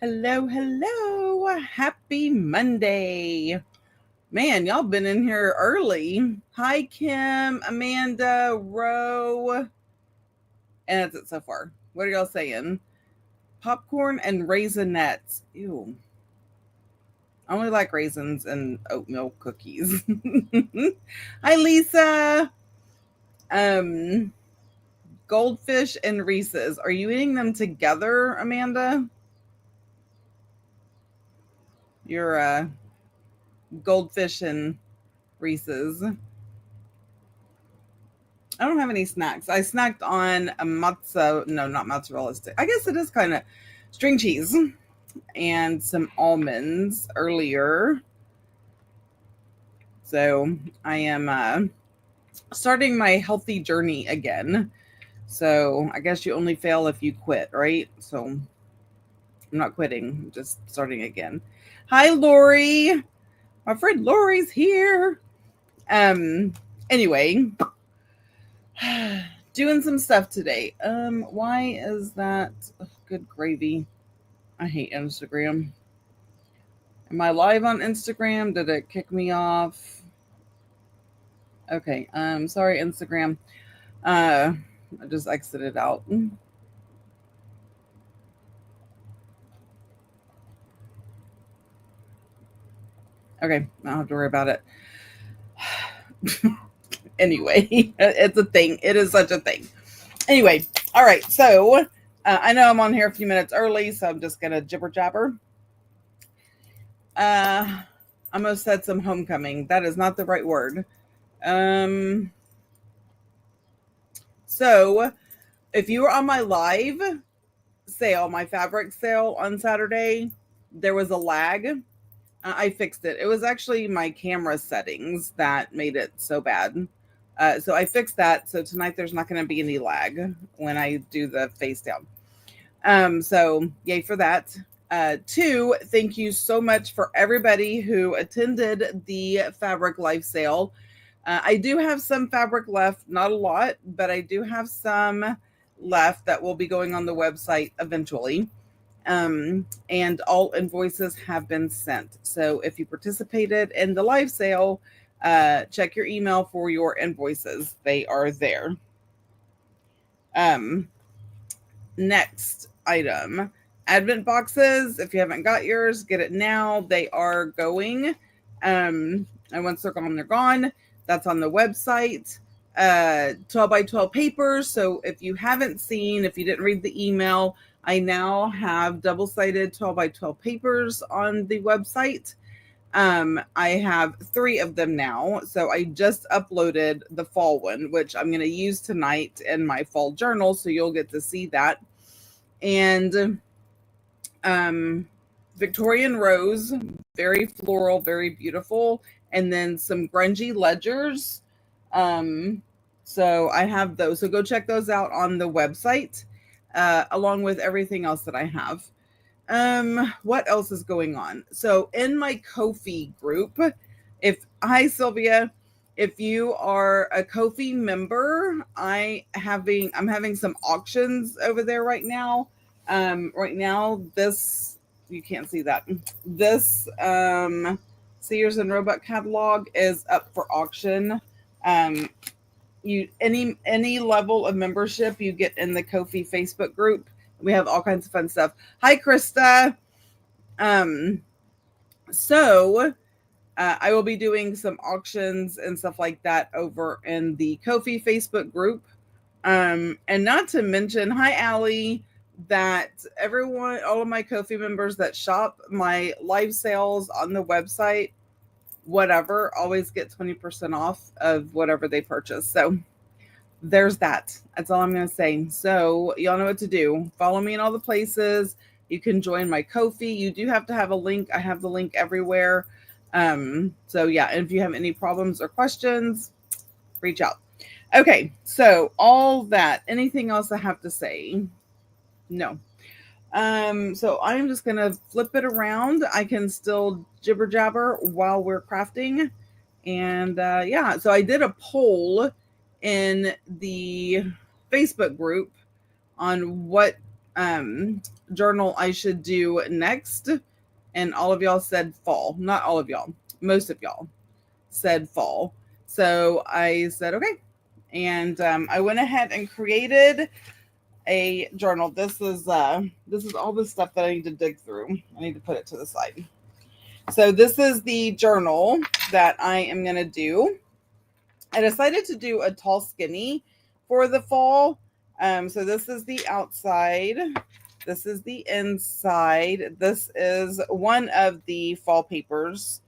Hello, hello. Happy Monday. Man, y'all been in here early. Hi, Kim, Amanda, Ro. And that's it so far. What are y'all saying? Popcorn and raisinets. Ew. I only like raisins and oatmeal cookies. Hi, Lisa. Um, Goldfish and Reese's. Are you eating them together, Amanda? Your goldfish and Reese's. I don't have any snacks. I snacked on a no, not mozzarella stick. I guess it is kind of string cheese and some almonds earlier. So I am starting my healthy journey again. So I guess you only fail if you quit, right? So I'm not quitting, I'm just starting again. Hi, Lori. My friend Lori's here. Um, anyway, doing some stuff today. Why is that? Ugh, good gravy. I hate Instagram. Am I live on Instagram? Did it kick me off? Okay. Sorry, Instagram. I just exited out. Okay, I don't have to worry about it. Anyway, it's a thing. It is such a thing. Anyway, all right. So I know I'm on here a few minutes early, so I'm just gonna jibber jabber. I almost said some homecoming. That is not the right word. Um, so if you were on my live sale, my fabric sale on Saturday, there was a lag. I fixed it. It was actually my camera settings that made it so bad. So I fixed that. So tonight there's not going to be any lag when I do the face down. So yay for that. Two, thank you so much for everybody who attended the fabric life sale. I do have some fabric left, not a lot, but I do have some left that will be going on the website eventually. And all invoices have been sent. So if you participated in the live sale, check your email for your invoices. They are there. Um, Next item, advent boxes. If you haven't got yours, get it now. They are going. And once they're gone, they're gone. That's on the website. 12 by 12 papers. So if you haven't seen, if you didn't read the email, I now have double-sided 12 by 12 papers on the website. I have 3 of them now. So I just uploaded the fall one, which I'm going to use tonight in my fall journal. So you'll get to see that. And Victorian rose, very floral, very beautiful. And then some grungy ledgers. So I have those. So go check those out on the website, along with everything else that I have. What else is going on? So in my Ko-fi group, hi Sylvia, if you are a Ko-fi member, I'm having some auctions over there right now. Right now, this you can't see that. This Sears and Roebuck catalog is up for auction. Um, you any level of membership you get in the Ko-fi Facebook group. We have all kinds of fun stuff. Hi, Krista. Um, so I will be doing some auctions and stuff like that over in the Ko-fi Facebook group. And not to mention, hi, Allie, that everyone, all of my Ko-fi members that shop my live sales on the website, whatever, always get 20% off of whatever they purchase. So there's that. That's all I'm going to say. So y'all know what to do. Follow me in all the places. You can join my Ko-fi. You do have to have a link. I have the link everywhere. So yeah, and if you have any problems or questions, reach out. Okay, so all that. Anything else I have to say? No. So I'm just gonna flip it around. I can still jibber jabber while we're crafting. And yeah, so I did a poll in the Facebook group on what journal I should do next. And all of y'all said fall. Not all of y'all. Most of y'all said fall. So I said, okay. And I went ahead and created a journal. This is all the stuff that I need to dig through. I need to put it to the side. So this is the journal that I am going to do. I decided to do a tall skinny for the fall. So this is the outside. This is the inside. This is one of the fall papers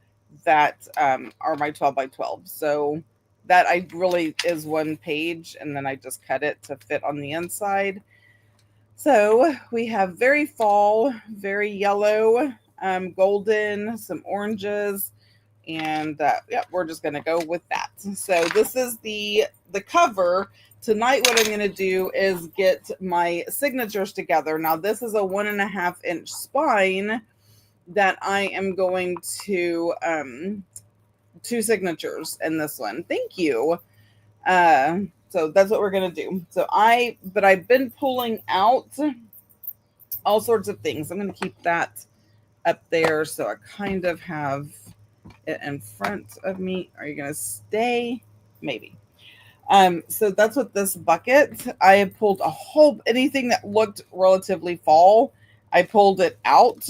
that are my 12 by 12. So that I really is one page, and then I just cut it to fit on the inside. So we have very fall, very yellow, golden, some oranges, and yeah, we're just going to go with that. So this is the cover. Tonight, what I'm going to do is get my signatures together. Now, this is a 1.5 inch spine that I am going to, 2 signatures in this one. Thank you. So that's what we're going to do. But I've been pulling out all sorts of things. I'm going to keep that up there. So I kind of have it in front of me. Are you going to stay? Maybe. So that's what this bucket, I have pulled anything that looked relatively fall, I pulled it out.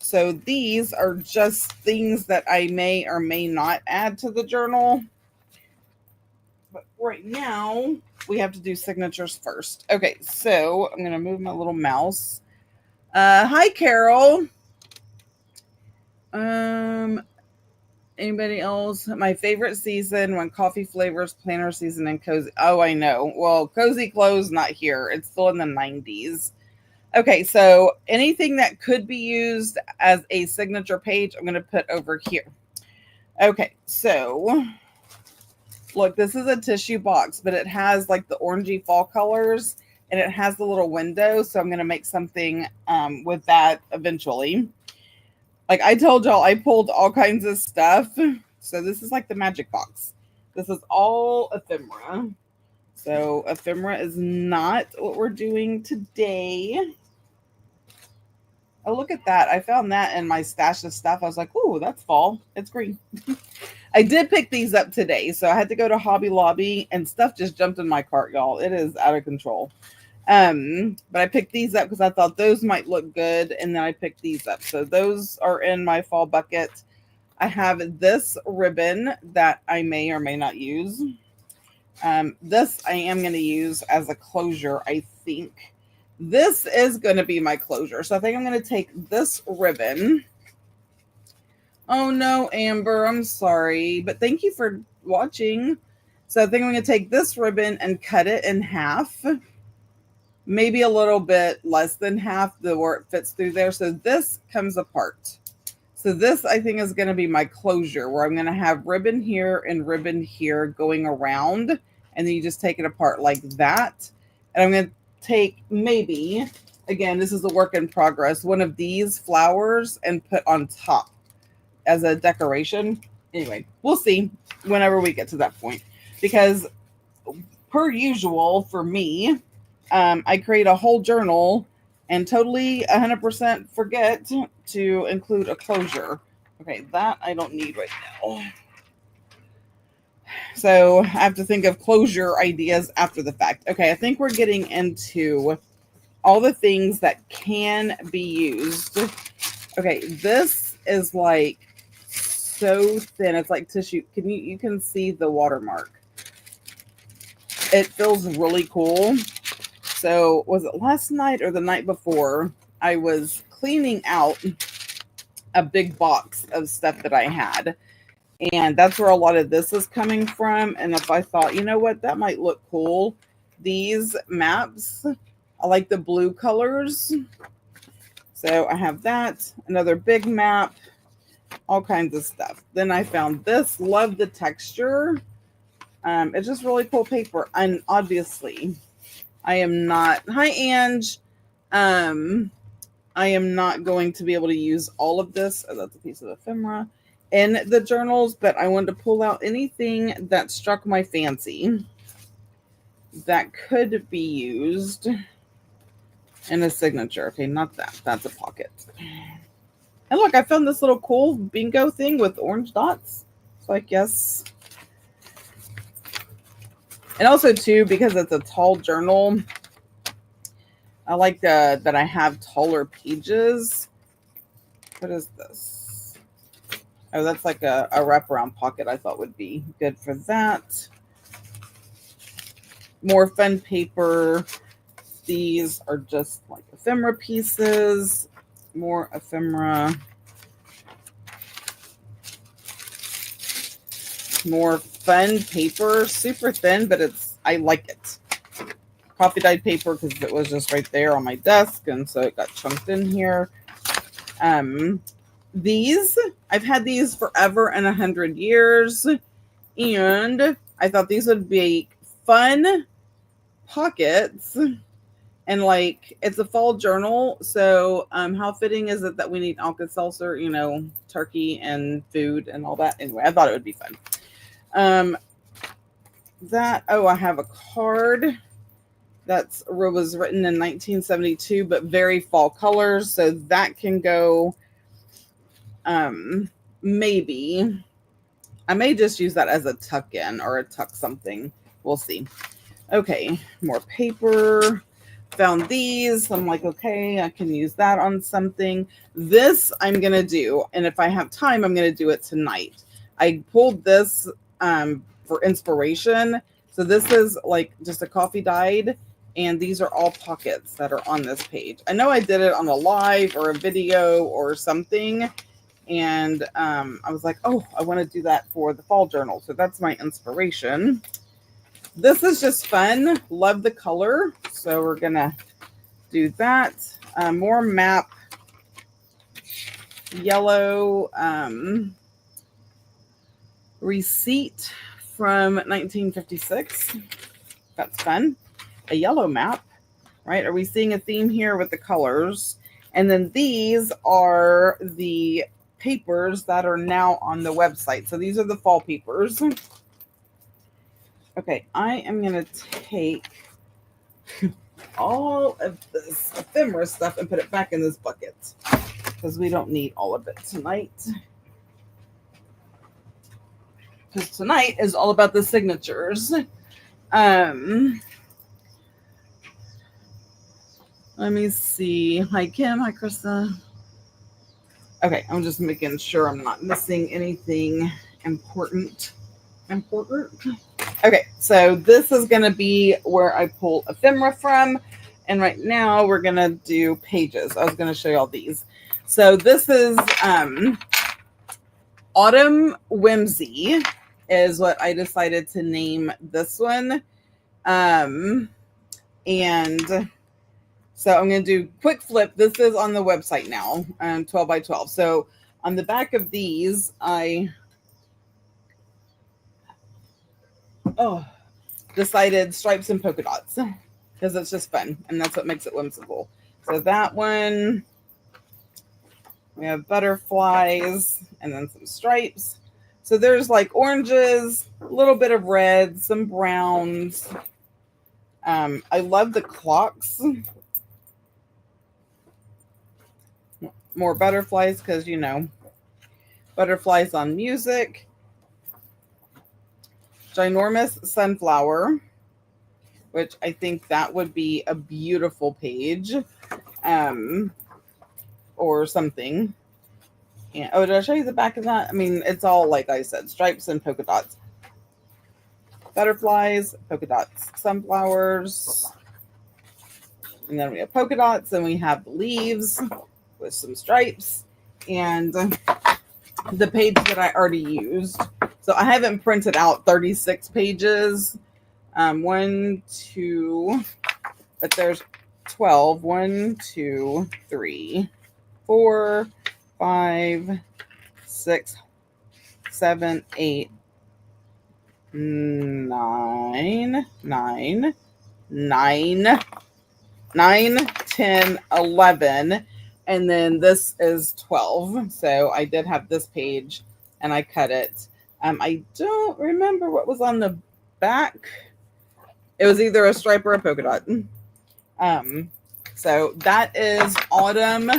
So these are just things that I may or may not add to the journal. But right now we have to do signatures first. Okay, so I'm going to move my little mouse. Hi, Carol. Anybody else? My favorite season when coffee flavors, planner season, and cozy. Oh, I know. Well, cozy clothes, not here. It's still in the 90s. Okay, so anything that could be used as a signature page, I'm going to put over here. Okay, so look, this is a tissue box, but it has like the orangey fall colors, and it has the little window. So I'm going to make something with that eventually. Like I told y'all, I pulled all kinds of stuff. So this is like the magic box. This is all ephemera. So ephemera is not what we're doing today. Oh, look at that. I found that in my stash of stuff. I was like, ooh, that's fall. It's green. I did pick these up today. So I had to go to Hobby Lobby and stuff just jumped in my cart, y'all. It is out of control. But I picked these up because I thought those might look good, and then I picked these up. So those are in my fall bucket. I have this ribbon that I may or may not use. This I am going to use as a closure, I think. This is going to be my closure. So I think I'm going to take this ribbon. Oh no, Amber, I'm sorry, but thank you for watching. So I think I'm going to take this ribbon and cut it in half. Maybe a little bit less than half where it fits through there. So this comes apart. So this I think is going to be my closure, where I'm going to have ribbon here and ribbon here going around. And then you just take it apart like that. And I'm going to take maybe, again, this is a work in progress, one of these flowers and put on top as a decoration. Anyway, we'll see whenever we get to that point. Because per usual for me, I create a whole journal and totally 100% forget to include a closure. Okay, that I don't need right now. So I have to think of closure ideas after the fact. Okay, I think we're getting into all the things that can be used. Okay, this is like so thin. It's like tissue. You can see the watermark. It feels really cool. So was it last night or the night before? I was cleaning out a big box of stuff that I had. And that's where a lot of this is coming from. And if I thought, you know what, that might look cool. These maps, I like the blue colors. So I have that, another big map, all kinds of stuff. Then I found this, love the texture. It's just really cool paper. And obviously, I am not, hi Ange. I am not going to be able to use all of this. Oh, that's a piece of ephemera in the journals, but I wanted to pull out anything that struck my fancy that could be used And a signature. Okay, not that. That's a pocket. And look, I found this little cool bingo thing with orange dots. So I guess. And also, too, because it's a tall journal, I like that I have taller pages. What is this? Oh, that's like a wraparound pocket I thought would be good for that. More fun paper. These are just like ephemera pieces. More ephemera. More fun paper. Super thin, but I like it. Coffee dyed paper because it was just right there on my desk, and so it got chunked in here. These, I've had these forever and 100 years, and I thought these would be fun pockets. And like, it's a fall journal, so how fitting is it that we need Alka-Seltzer, turkey and food and all that. Anyway, I thought it would be fun. I have a card that was written in 1972, but very fall colors, so that can go. Maybe I may just use that as a tuck in or a tuck something. We'll see. Okay, more paper. Found these. I'm like, okay, I can use that on something. This I'm going to do, and if I have time, I'm going to do it tonight. I pulled this for inspiration. So this is like just a coffee dyed, and these are all pockets that are on this page. I know I did it on a live or a video or something, and I was like, oh, I want to do that for the fall journal. So that's my inspiration. This is just fun. Love the color. So we're going to do that. More map. Yellow receipt from 1956. That's fun. A yellow map, right? Are we seeing a theme here with the colors? And then these are the papers that are now on the website. So these are the fall papers. Okay, I am going to take all of this ephemera stuff and put it back in this bucket because we don't need all of it tonight. Because tonight is all about the signatures. Let me see. Hi, Kim. Hi, Krista. Okay, I'm just making sure I'm not missing anything important. Okay, so this is going to be where I pull ephemera from. And right now we're going to do pages. I was going to show you all these. So this is Autumn Whimsy is what I decided to name this one. And so I'm going to do quick flip. This is on the website now, 12 by 12. So on the back of these, I decided stripes and polka dots because it's just fun. And that's what makes it whimsical. So that one, we have butterflies and then some stripes. So there's like oranges, a little bit of red, some browns. I love the clocks. More butterflies because, butterflies on music. Ginormous sunflower, which I think that would be a beautiful page or something. And, did I show you the back of that? I mean, it's all, like I said, stripes and polka dots. Butterflies, polka dots, sunflowers. And then we have polka dots, and we have leaves with some stripes. And the page that I already used. So I haven't printed out 36 pages. 1, 2, but there's 12. 1, 2, 3, 4, 5, 6, 7, 8, 9, 10, 11. And then this is 12. So I did have this page and I cut it. I don't remember what was on the back. It was either a stripe or a polka dot. So that is Autumn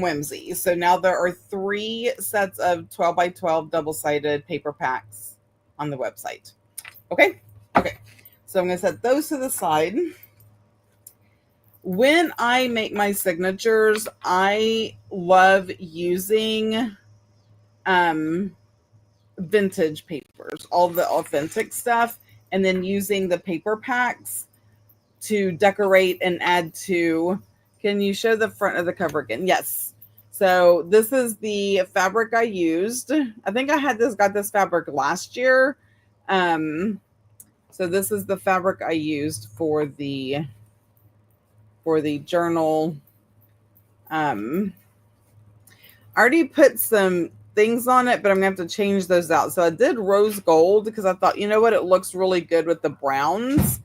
Whimsy. So now there are 3 sets of 12 by 12 double-sided paper packs on the website. Okay. So I'm going to set those to the side. When I make my signatures, I love using vintage papers, all the authentic stuff, and then using the paper packs to decorate and add to. Can you show the front of the cover again? Yes. So this is the fabric I used. I think I got this fabric last year. So this is the fabric I used for the journal. I already put some things on it, but I'm gonna have to change those out. So I did rose gold because I thought, you know what, it looks really good with the browns.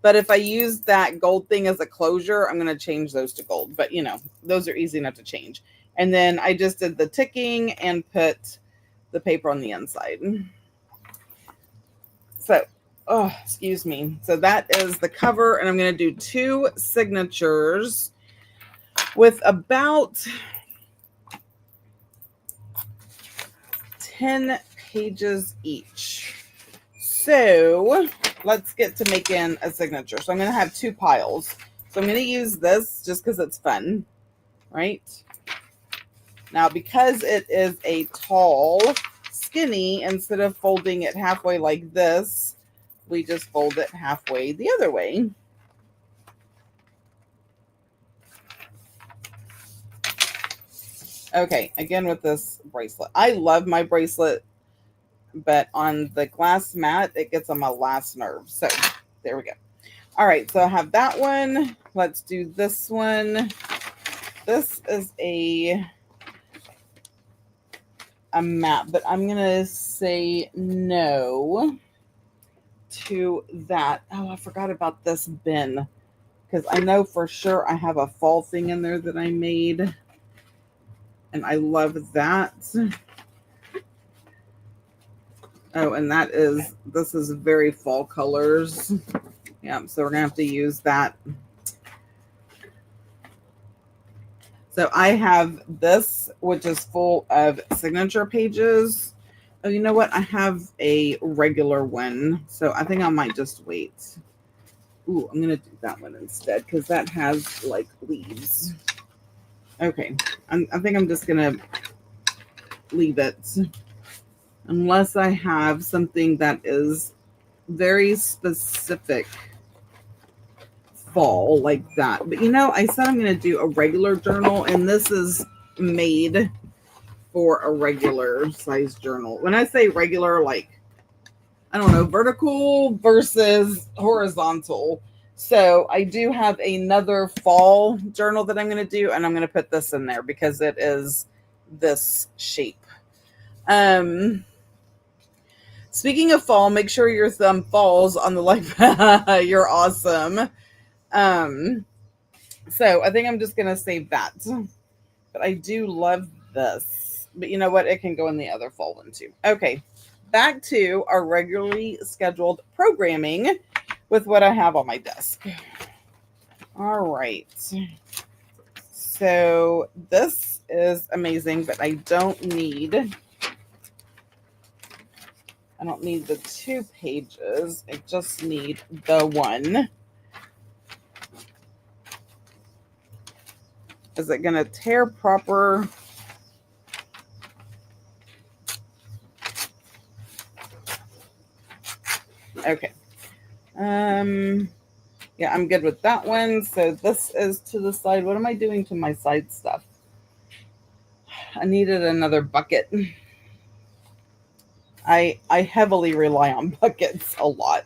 But if I use that gold thing as a closure, I'm gonna change those to gold. But you know, those are easy enough to change. And then I just did the ticking and put the paper on the inside. So, oh, excuse me. So that is the cover, and I'm gonna do 2 signatures with about 10 pages each. So let's get to making a signature. So I'm going to have 2 piles. So I'm going to use this just because it's fun, right? Now, because it is a tall skinny, instead of folding it halfway like this, we just fold it halfway the other way. Okay, again with this bracelet. I love my bracelet, but on the glass mat, it gets on my last nerve. So there we go. All right, so I have that one. Let's do this one. This is a mat, but I'm going to say no to that. Oh, I forgot about this bin because I know for sure I have a fall thing in there that I made, and I love that. Oh, and this is very fall colors. Yeah, so we're going to have to use that. So I have this, which is full of signature pages. Oh, you know what? I have a regular one, so I think I might just wait. Ooh, I'm going to do that one instead because that has like leaves. Okay, I think I'm just going to leave it. Unless I have something that is very specific fall like that. But you know, I said I'm going to do a regular journal, and this is made for a regular size journal. When I say regular, like, I don't know, vertical versus horizontal. So I do have another fall journal that I'm going to do, and I'm going to put this in there because it is this shape. Speaking of fall, make sure your thumb falls on the like. You're awesome. So I think I'm just going to save that. But I do love this. But you know what? It can go in the other fall one too. Okay. Back to our regularly scheduled programming with what I have on my desk. All right. So this is amazing, but I don't need the 2 pages. I just need the one. Is it going to tear proper? Okay. Yeah, I'm good with that one. So this is to the side. What am I doing to my side stuff? I needed another bucket. I heavily rely on buckets a lot.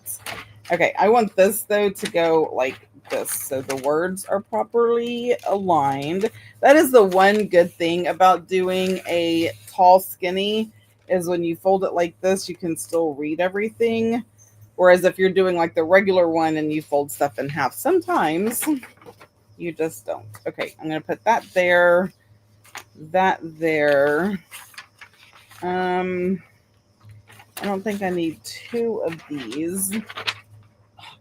Okay, I want this though to go like this so the words are properly aligned. That is the one good thing about doing a tall skinny is when you fold it like this, you can still read everything. Whereas if you're doing like the regular one and you fold stuff in half, sometimes you just don't. Okay, I'm going to put that there, that there. I don't think I need 2 of these.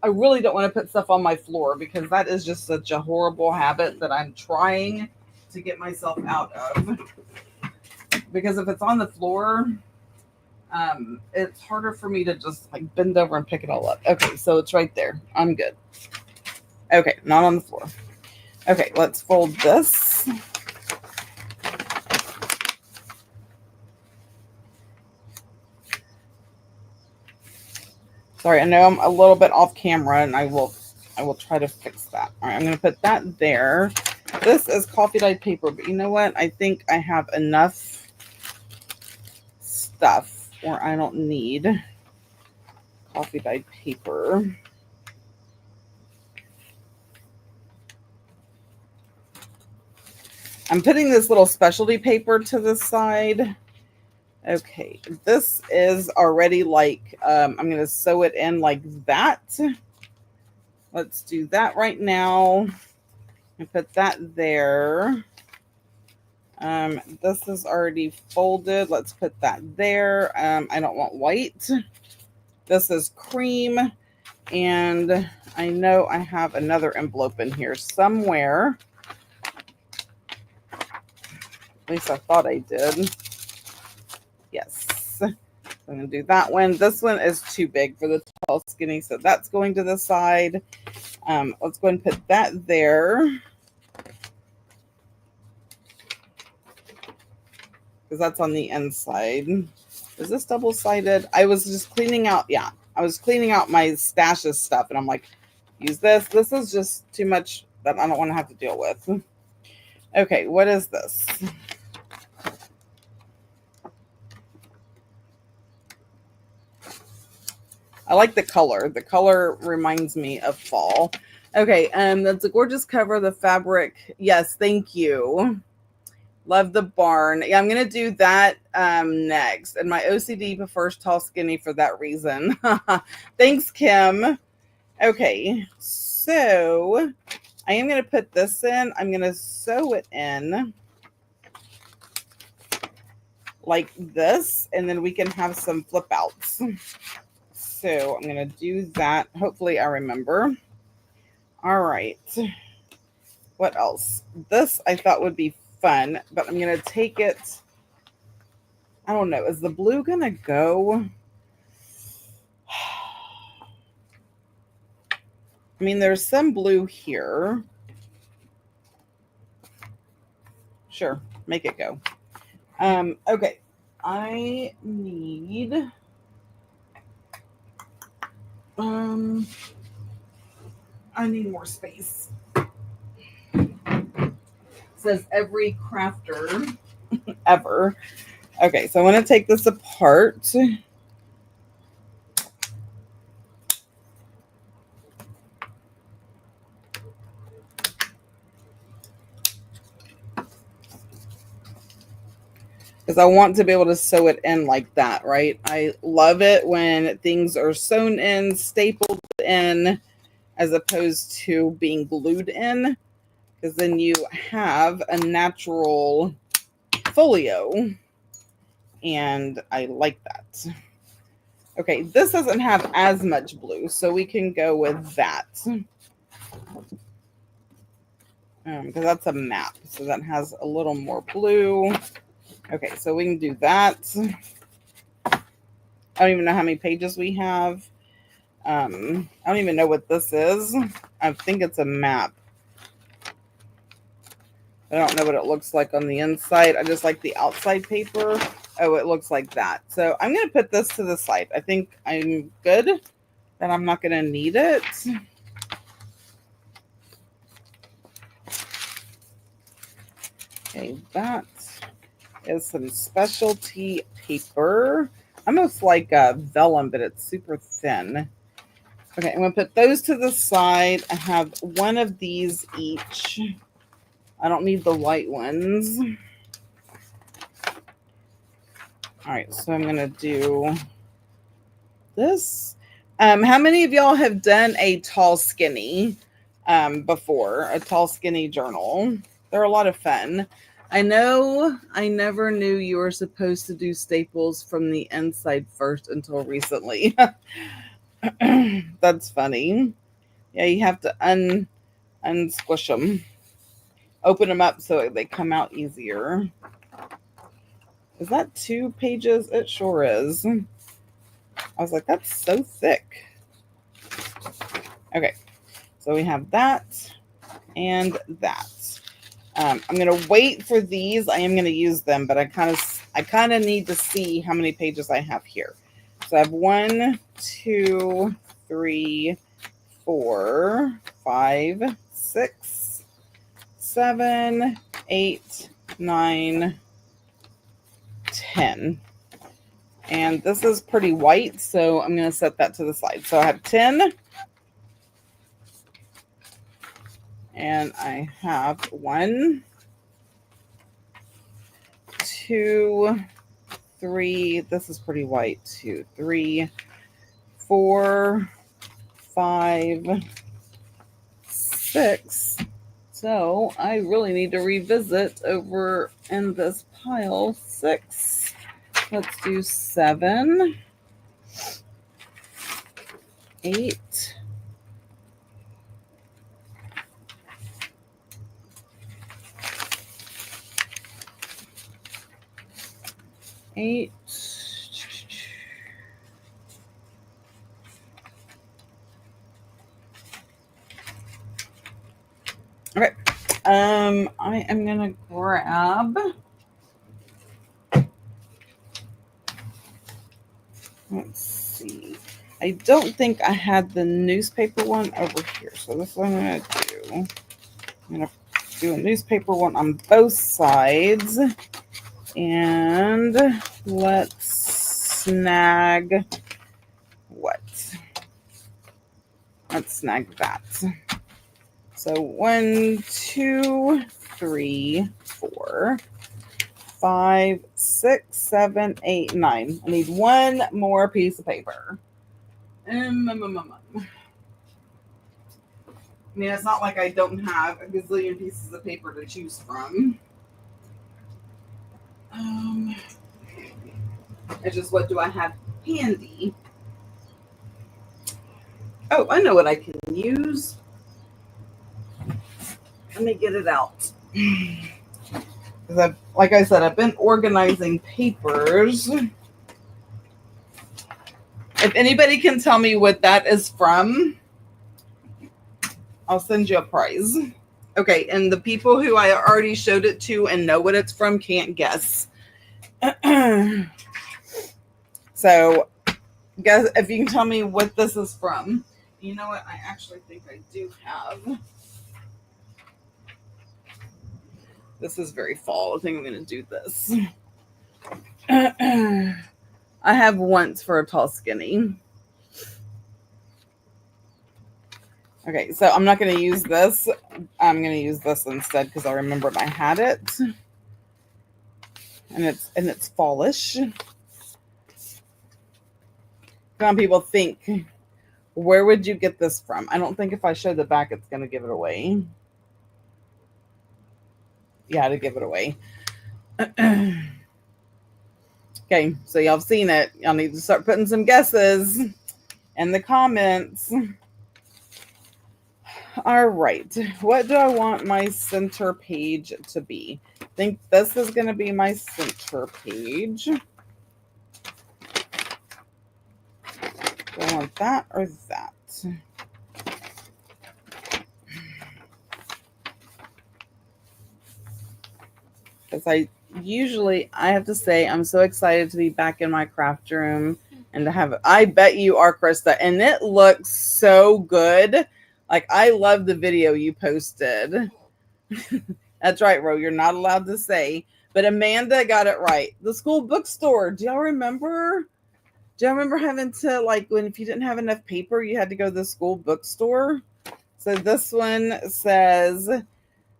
I really don't want to put stuff on my floor because that is just such a horrible habit that I'm trying to get myself out of. Because if it's on the floor, it's harder for me to just like bend over and pick it all up. Okay, so it's right there. I'm good. Okay, not on the floor. Okay, let's fold this. Sorry, I know I'm a little bit off camera, and I will try to fix that. All right, I'm going to put that there. This is coffee dyed paper, but you know what? I think I have enough stuff where I don't need coffee dyed paper. I'm putting this little specialty paper to the side. Okay, this is already like, I'm going to sew it in like that. Let's do that right now. And put that there. This is already folded. Let's put that there. I don't want white. This is cream. And I know I have another envelope in here somewhere. At least I thought I did. Yes. I'm going to do that one. This one is too big for the tall skinny, so that's going to the side. Let's go and put that there. Because that's on the inside. Is this double-sided? I was just cleaning out, yeah. I was cleaning out my stash of stuff, and I'm like, use this. This is just too much that I don't want to have to deal with. Okay, what is this? I like the color. The color reminds me of fall. Okay, that's a gorgeous cover. The fabric. Yes, thank you. Love the barn. Yeah, I'm going to do that next. And my OCD prefers tall skinny for that reason. Thanks, Kim. Okay, so I am going to put this in. I'm going to sew it in like this, and then we can have some flip outs. So I'm going to do that. Hopefully I remember. All right. What else? This I thought would be fun, but I'm going to take it. I don't know. Is the blue going to go? I mean, there's some blue here. Sure. Make it go. Okay. I need... I need more space. It says every crafter ever. Okay, so I'm going to take this apart. Because I want to be able to sew it in like that, right? I love it when things are sewn in, stapled in, as opposed to being glued in, because then you have a natural folio, and I like that. Okay, this doesn't have as much blue, so we can go with that. Because that's a map, so that has a little more blue. Okay, so we can do that. I don't even know how many pages we have. I don't even know what this is. I think it's a map. I don't know what it looks like on the inside. I just like the outside paper. Oh, it looks like that. So I'm going to put this to the side. I think I'm good. That I'm not going to need it. Okay, that is some specialty paper. Almost like a vellum, but it's super thin. Okay, I'm going to put those to the side. I have one of these each. I don't need the white ones. All right, so I'm going to do this. How many of y'all have done a tall skinny before? A tall skinny journal? They're a lot of fun. I know I never knew you were supposed to do staples from the inside first until recently. That's funny. Yeah, you have to unsquish them. Open them up so they come out easier. Is that 2 pages? It sure is. I was like, that's so thick. Okay, so we have that and that. I'm gonna wait for these. I am gonna use them, but I kind of need to see how many pages I have here. So I have 1, 2, 3, 4, 5, 6, 7, 8, 9, 10. And this is pretty white, so I'm going to set that to the side. So I have 10. And I have 1, 2, 3. This is pretty white. 2, 3, 4, 5, 6. So I really need to revisit over in this pile 6. Let's do 7, 8, 8. Okay. I am gonna grab. Let's see. I don't think I had the newspaper one over here, so this is what I'm gonna do. I'm gonna do a newspaper one on both sides, and let's snag what? Let's snag that. So 1, 2, 3, 4, 5, 6, 7, 8, 9. I need 1 more piece of paper. I mean, it's not like I don't have a gazillion pieces of paper to choose from. It's just, what do I have handy? Oh, I know what I can use. Let me get it out. Because like I said, I've been organizing papers. If anybody can tell me what that is from, I'll send you a prize. Okay, and the people who I already showed it to and know what it's from can't guess. So, guys, if you can tell me what this is from. You know what? I actually think I do have. This is very fall. I think I'm going to do this. I have Once for a Tall Skinny. Okay, so I'm not going to use this. I'm going to use this instead because I remembered I had it. And it's fallish. Some people think, where would you get this from? I don't think if I show the back, it's going to give it away. Yeah, to give it away. Okay, so y'all have seen it. Y'all need to start putting some guesses in the comments. All right, what do I want my center page to be? I think this is going to be my center page. Do I want that or that? Because I have to say, I'm so excited to be back in my craft room and to have it. I bet you are, Krista, and it looks so good. Like, I love the video you posted. That's right, Ro. You're not allowed to say, but Amanda got it right. The school bookstore. Do y'all remember? Do y'all remember having to, like, if you didn't have enough paper, you had to go to the school bookstore? So this one says,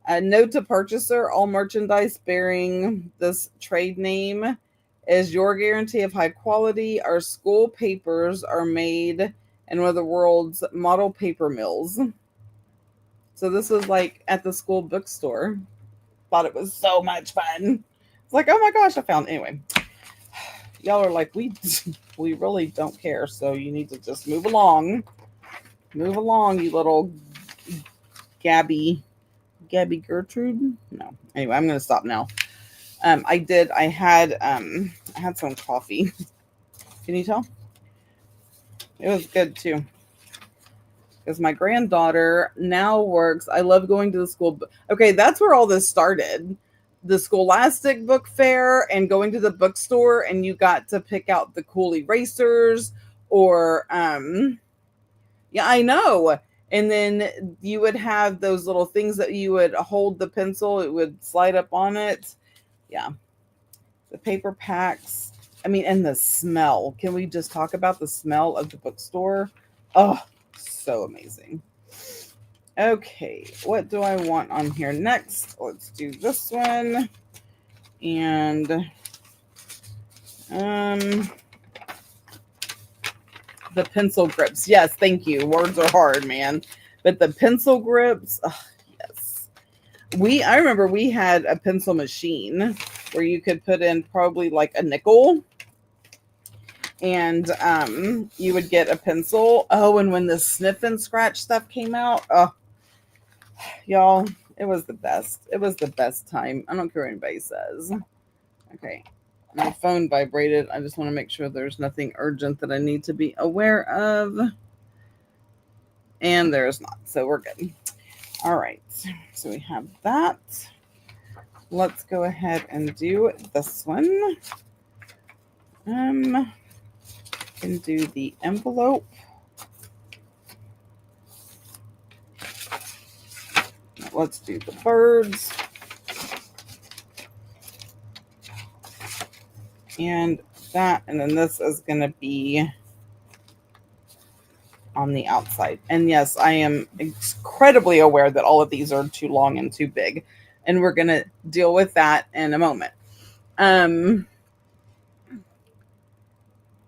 note to purchaser, all merchandise bearing this trade name is your guarantee of high quality. Our school papers are made in one of the world's model paper mills. So this was like at the school bookstore. Thought it was so much fun. It's like, oh my gosh, I found it. Anyway. Y'all are like, we really don't care. So you need to just move along. Move along, you little Gabby Gertrude. No. Anyway, I'm gonna stop now. I had some coffee. Can you tell? It was good too. Because my granddaughter now works. I love going to the school. Okay, that's where all this started. The Scholastic Book Fair and going to the bookstore, and you got to pick out the cool erasers or yeah, I know. And then you would have those little things that you would hold the pencil, it would slide up on it. Yeah. The paper packs. I mean, and the smell. Can we just talk about the smell of the bookstore? Oh, so amazing. Okay, what do I want on here next? Let's do this one. And the pencil grips. Yes, thank you. Words are hard, man. But the pencil grips, oh, yes. I remember we had a pencil machine where you could put in probably like a nickel and you would get a pencil. Oh, and when the sniff and scratch stuff came out, oh, y'all, it was the best. It was the best time. I don't care what anybody says. Okay. My phone vibrated. I just want to make sure there's nothing urgent that I need to be aware of. And there's not. So we're good. All right. So we have that. Let's go ahead and do this one. Can do the envelope. Let's do the birds. And that, and then this is going to be on the outside. And yes, I am incredibly aware that all of these are too long and too big. And we're going to deal with that in a moment.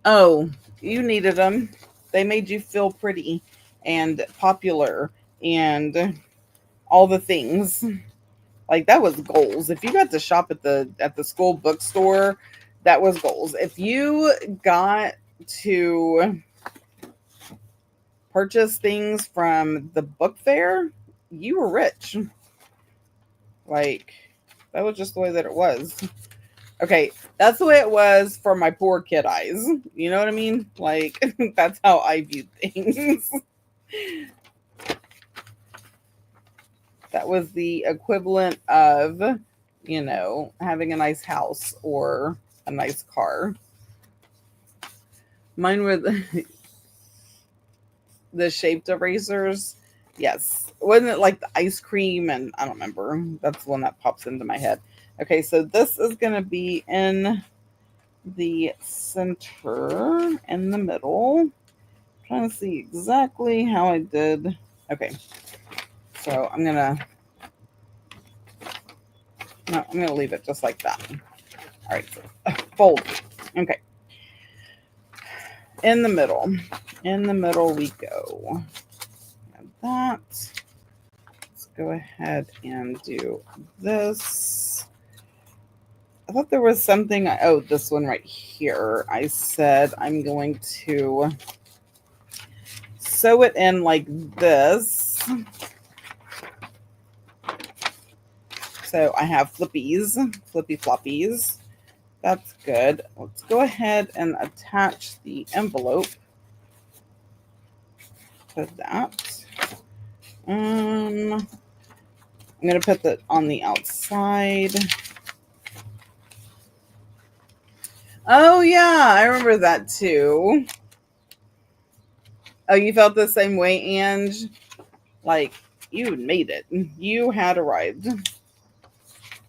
Oh, you needed them. They made you feel pretty and popular and all the things. Like, that was goals. If you got to shop at the school bookstore, that was goals. If you got to purchase things from the book fair, you were rich. Like, that was just the way that it was. Okay, that's the way it was for my poor kid eyes. You know what I mean? Like, that's how I viewed things. That was the equivalent of, having a nice house or a nice car. Mine were the shaped erasers. Yes. Wasn't it like the ice cream? And I don't remember. That's the one that pops into my head. Okay, so this is going to be in the center, in the middle. I'm trying to see exactly how I did. Okay. So I'm going to leave it just like that. All right. So, fold. Okay. In the middle. In the middle we go. And that. Let's go ahead and do this. I thought there was something. Oh, this one right here. I said I'm going to sew it in like this. So I have flippy floppies. That's good. Let's go ahead and attach the envelope to that. I'm going to put that on the outside. Oh, yeah, I remember that too. Oh, you felt the same way, Ange? Like, you made it. You had arrived.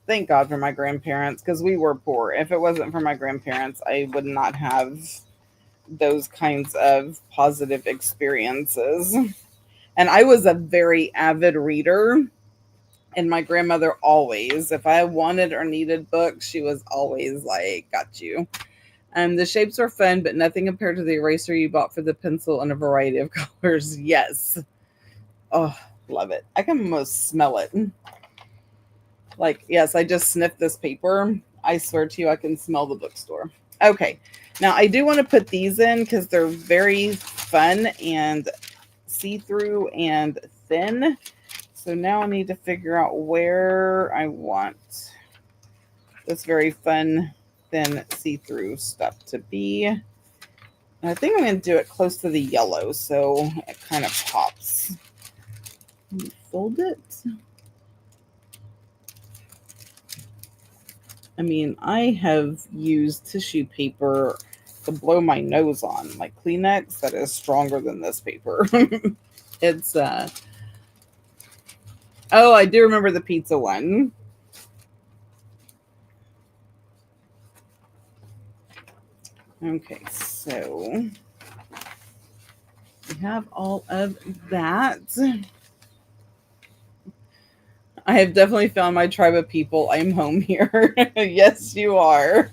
Thank God for my grandparents, because we were poor. If it wasn't for my grandparents, I would not have those kinds of positive experiences. And I was a very avid reader. And my grandmother always, if I wanted or needed books, she was always like, got you. The shapes are fun, but nothing compared to the eraser you bought for the pencil in a variety of colors. Yes. Oh, love it. I can almost smell it. Like, yes, I just sniffed this paper. I swear to you, I can smell the bookstore. Okay. Now I do want to put these in because they're very fun and see-through and thin. So now I need to figure out where I want this very fun, thin, see-through stuff to be. And I think I'm going to do it close to the yellow so it kind of pops. Fold it. I mean, I have used tissue paper to blow my nose on, like Kleenex, that is stronger than this paper. It's, oh, I do remember the pizza one. Okay, so we have all of that. I have definitely found my tribe of people. I'm home here. Yes, you are.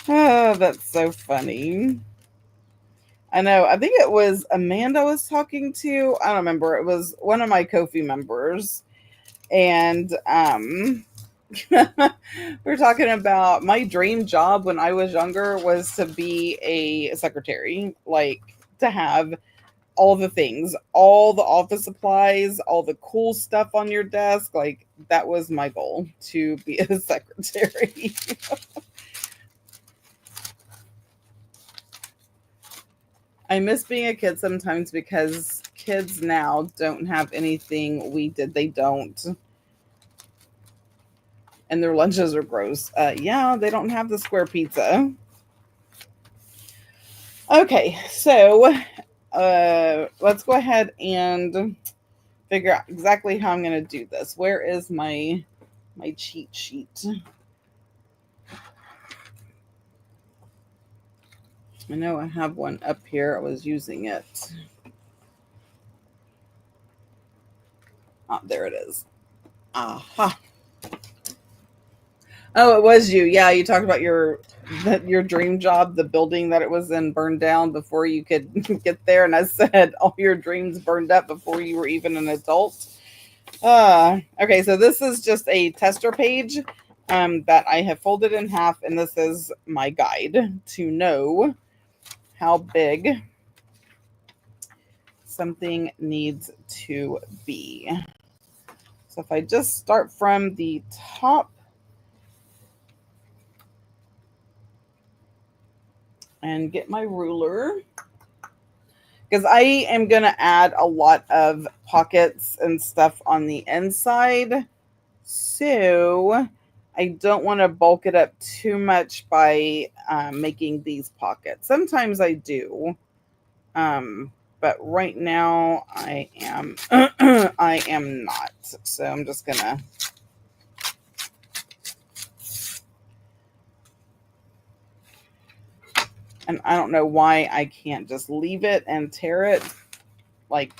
Oh, that's so funny. I know. I think it was Amanda I was talking to. I don't remember. It was one of my Ko-fi members. And we're talking about my dream job when I was younger was to be a secretary, like to have all the things, all the office supplies, all the cool stuff on your desk. Like that was my goal, to be a secretary. I miss being a kid sometimes because kids now don't have anything we did. They don't. And their lunches are gross. Yeah, they don't have the square pizza. Okay, so let's go ahead and figure out exactly how I'm going to do this. Where is my cheat sheet? I know I have one up here. I was using it. Ah, there it is. Aha. Oh, it was you. Yeah, you talked about your dream job, the building that it was in burned down before you could get there. And I said all your dreams burned up before you were even an adult. Okay, so this is just a tester page that I have folded in half, and this is my guide to know how big something needs to be. So if I just start from the top and get my ruler, because I am going to add a lot of pockets and stuff on the inside. So I don't want to bulk it up too much by making these pockets. Sometimes I do. But right now I am I am not. So I'm just gonna and I don't know why I can't just leave it and tear it like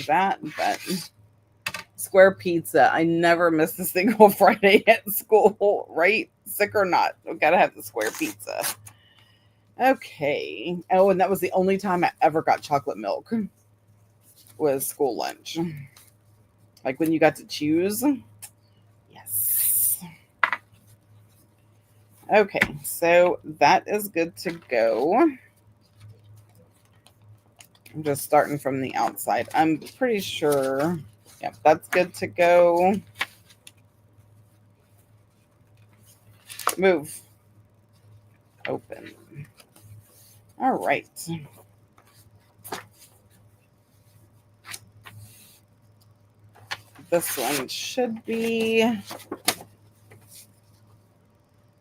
that, but square pizza. I never miss a single Friday at school, right? Sick or not. I've got to have the square pizza. Okay. Oh, and that was the only time I ever got chocolate milk was school lunch. Like when you got to choose. Yes. Okay, so that is good to go. I'm just starting from the outside. I'm pretty sure. Yep, that's good to go. Move. Open. All right. This one should be.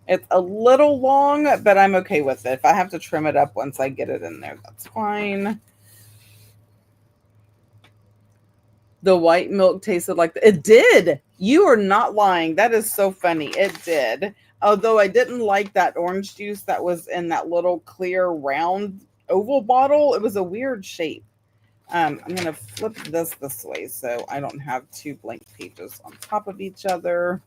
It's a little long, but I'm okay with it. If I have to trim it up once I get it in there, that's fine. The white milk tasted like it did. You are not lying. That is so funny. It did. Although I didn't like that orange juice that was in that little clear round oval bottle. It was a weird shape. I'm going to flip this way so I don't have two blank pages on top of each other.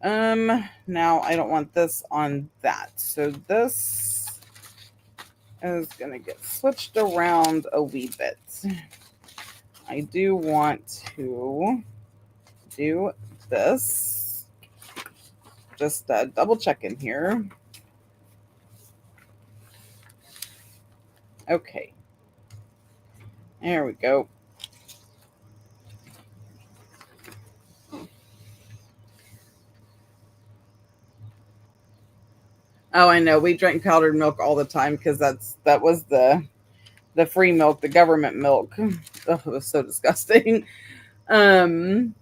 Now I don't want this on that. So this is going to get switched around a wee bit. I do want to do this. Just double checking here. Okay. There we go. Oh, I know. We drank powdered milk all the time because that was the free milk, the government milk. Oh, it was so disgusting. Um,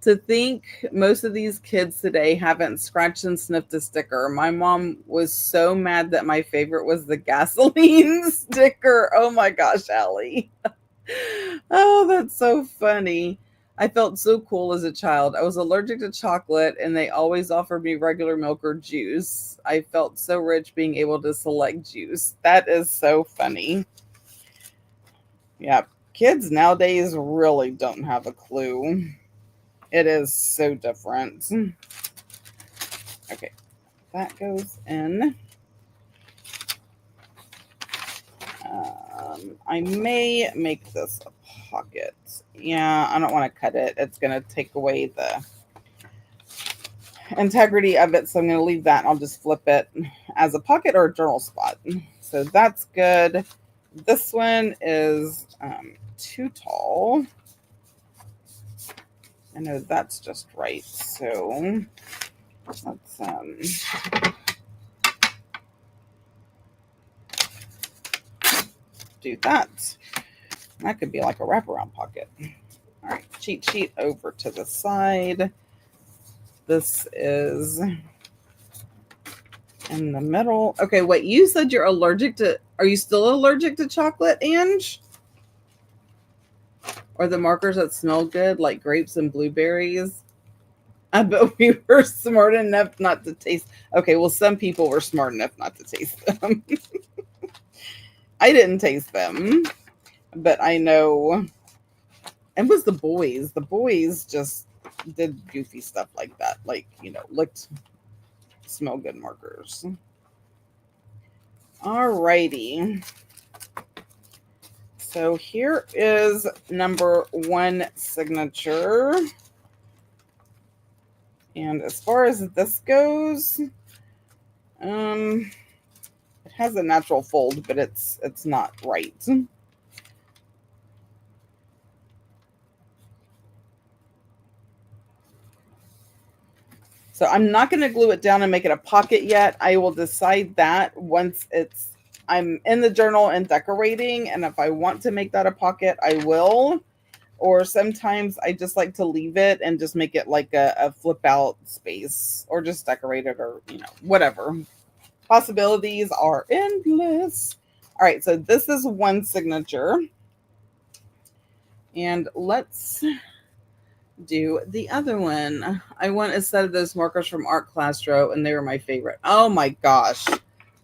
to think most of these kids today haven't scratched and sniffed a sticker. My mom was so mad that my favorite was the gasoline sticker. Oh my gosh, Allie. Oh, that's so funny. I felt so cool as a child. I was allergic to chocolate and they always offered me regular milk or juice. I felt so rich being able to select juice. That is so funny. Yeah, kids nowadays really don't have a clue. It is so different. Okay, that goes in. I may make this a pocket. Yeah, I don't want to cut it. It's going to take away the integrity of it. So I'm going to leave that and I'll just flip it as a pocket or a journal spot. So that's good. This one is too tall. I know that's just right. So let's do that. That could be like a wraparound pocket. All right, cheat sheet over to the side. This is in the middle. Okay, wait, you said you're allergic to, are you still allergic to chocolate, Ange? Or the markers that smell good, like grapes and blueberries? I bet we were smart enough not to taste. Okay, well, some people were smart enough not to taste them. I didn't taste them, but I know. It was the boys. The boys just did goofy stuff like that, like, licked smell good markers. Alrighty. So here is number 1 signature. And as far as this goes, it has a natural fold, but it's not right. So I'm not going to glue it down and make it a pocket yet. I will decide that once I'm in the journal and decorating. And if I want to make that a pocket, I will. Or sometimes I just like to leave it and just make it like a flip out space or just decorate it or, whatever. Possibilities are endless. All right. So this is 1 signature. And let's do the other one. I want a set of those markers from Art Classrow, and they were my favorite. Oh my gosh.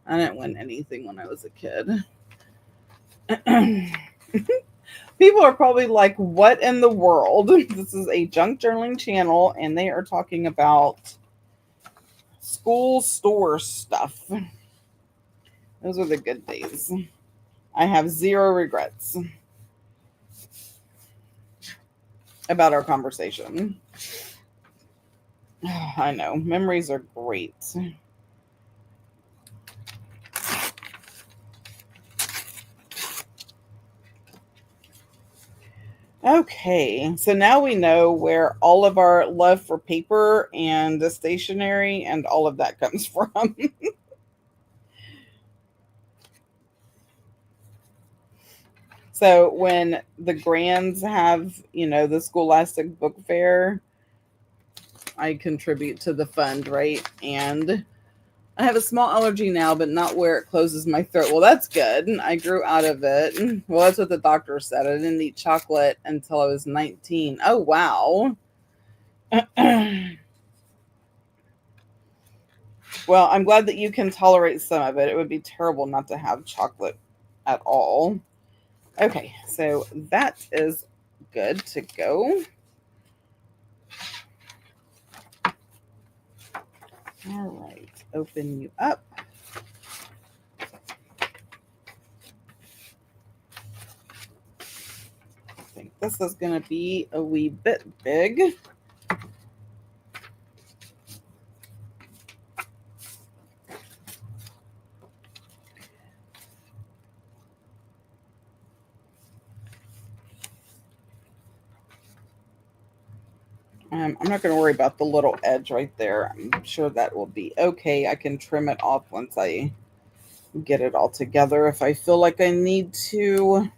I didn't win anything when I was a kid. People are probably like, what in the world? This is a junk journaling channel, and they are talking about school store stuff. Those are the good days. I have 0 regrets about our conversation. I know. Memories are great. Okay, so now we know where all of our love for paper and the stationery and all of that comes from. So when the Grands have, the Scholastic Book Fair, I contribute to the fund, right? And I have a small allergy now, but not where it closes my throat. Well, that's good. I grew out of it. Well, that's what the doctor said. I didn't eat chocolate until I was 19. Oh, wow. Well, I'm glad that you can tolerate some of it. It would be terrible not to have chocolate at all. Okay, so that is good to go. All right, open you up. I think this is going to be a wee bit big. I'm not going to worry about the little edge right there. I'm sure that will be okay. I can trim it off once I get it all together if I feel like I need to.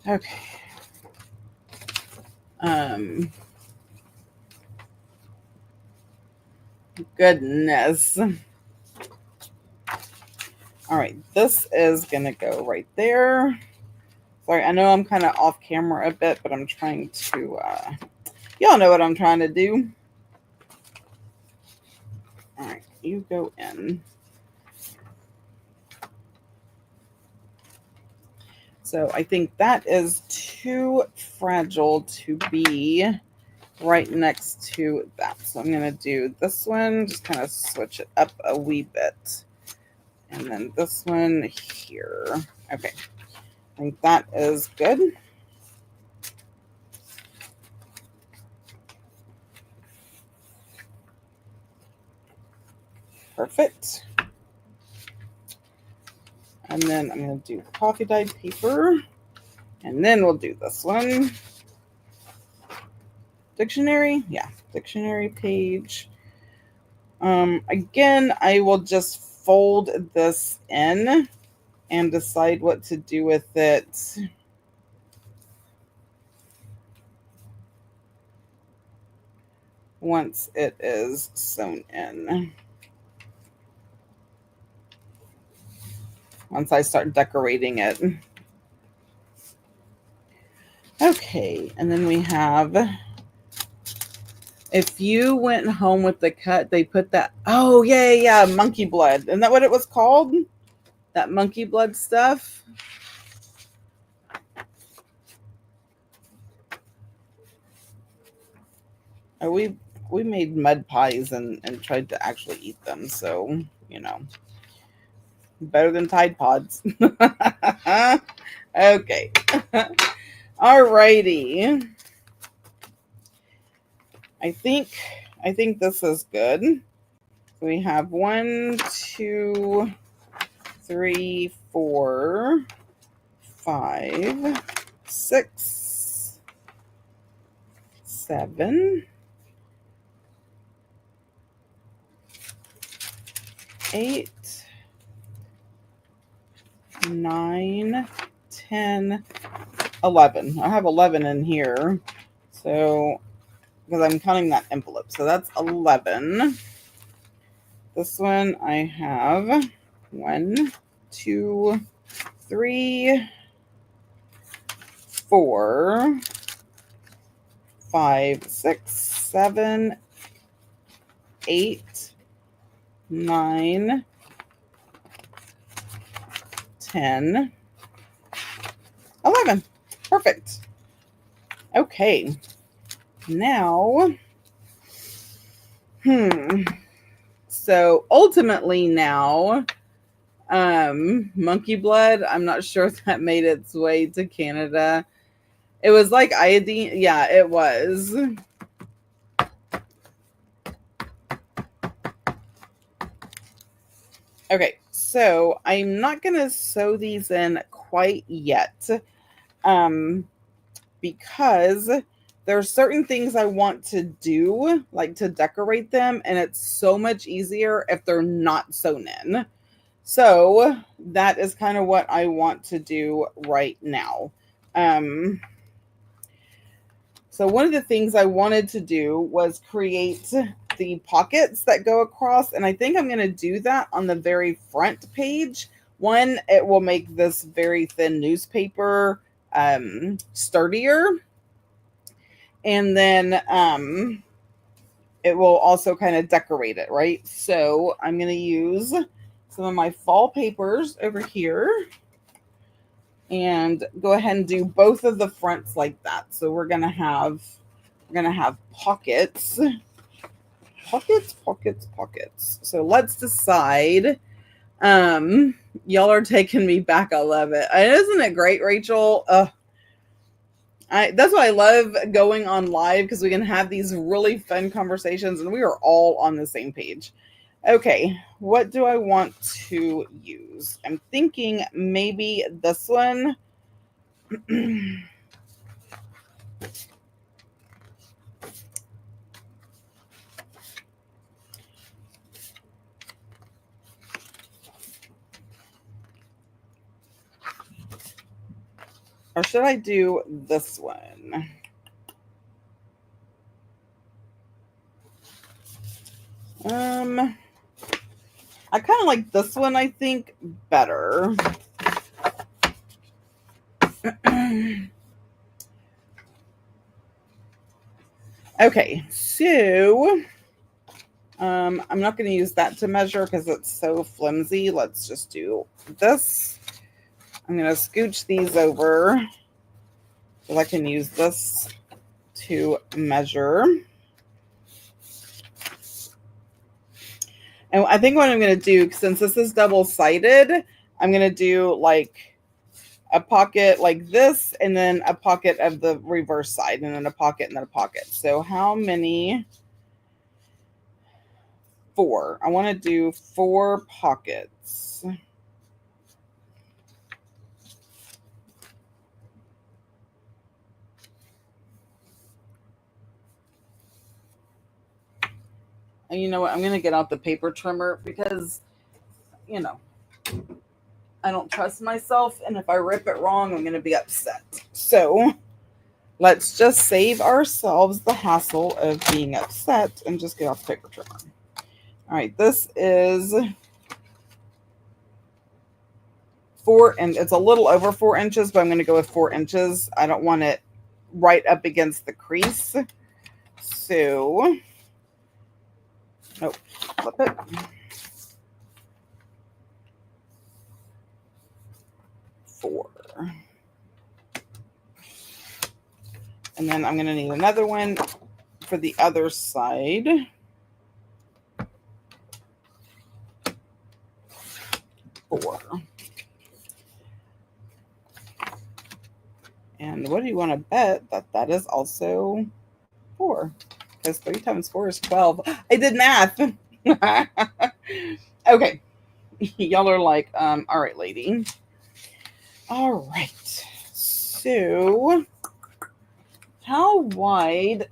Okay. Goodness. All right, this is going to go right there. Sorry, I know I'm kind of off camera a bit, but I'm trying to, y'all know what I'm trying to do. All right, you go in. So I think that is too fragile to be right next to that. So I'm going to do this one, just kind of switch it up a wee bit. And then this one here. Okay, I think that is good. Perfect. And then I'm going to do coffee dyed paper. And then we'll do this one. Dictionary. Yeah, dictionary page. Again, I will just fold this in and decide what to do with it. Once it is sewn in. Once I start decorating it. Okay, and then we have, if you went home with the cut, they put that, oh yeah, monkey blood. Isn't that what it was called? That monkey blood stuff? Oh, we made mud pies and tried to actually eat them, so, you know. Better than Tide Pods. Okay. Alrighty. I think this is good. We have 1, 2, 3, 4, 5, 6, 7, 8, 9, 10, 11. I have 11 in here. So, because I'm counting that envelope. So that's 11. This one I have 1, 2, 3, 4, 5, 6, 7, 8, 9, 10, 11. Perfect. Okay. Now, so ultimately now, monkey blood, I'm not sure if that made its way to Canada. It was like iodine. Yeah, it was. Okay, so I'm not going to sew these in quite yet, because there are certain things I want to do, like to decorate them, and it's so much easier if they're not sewn in. So that is kind of what I want to do right now. So one of the things I wanted to do was create the pockets that go across, and I think I'm going to do that on the very front page. One, it will make this very thin newspaper sturdier, and then it will also kind of decorate it, right? So I'm going to use some of my fall papers over here and go ahead and do both of the fronts like that. So we're going to have pockets. So let's decide. Y'all are taking me back. I love it. Isn't it great, Rachel? That's why I love going on live, because we can have these really fun conversations and we are all on the same page. Okay, what do I want to use? I'm thinking maybe this one. Or should I do this one? I kind of like this one, I think, better. Okay, so I'm not going to use that to measure because it's so flimsy. Let's just do this. I'm going to scooch these over so I can use this to measure. And I think what I'm going to do, since this is double-sided, I'm going to do like a pocket like this, and then a pocket of the reverse side, and then a pocket, and then a pocket. So how many? 4. I want to do 4 pockets. And you know what? I'm going to get out the paper trimmer because, you know, I don't trust myself. And if I rip it wrong, I'm going to be upset. So let's just save ourselves the hassle of being upset and just get out the paper trimmer. All right. This is 4, and it's a little over 4 inches, but I'm going to go with 4 inches. I don't want it right up against the crease. So, flip it. Four. And then I'm going to need another one for the other side. 4. And what do you want to bet that that is also 4? Because 3 times 4 is 12. I did math. Okay. Y'all are like, all right, lady. All right. So, how wide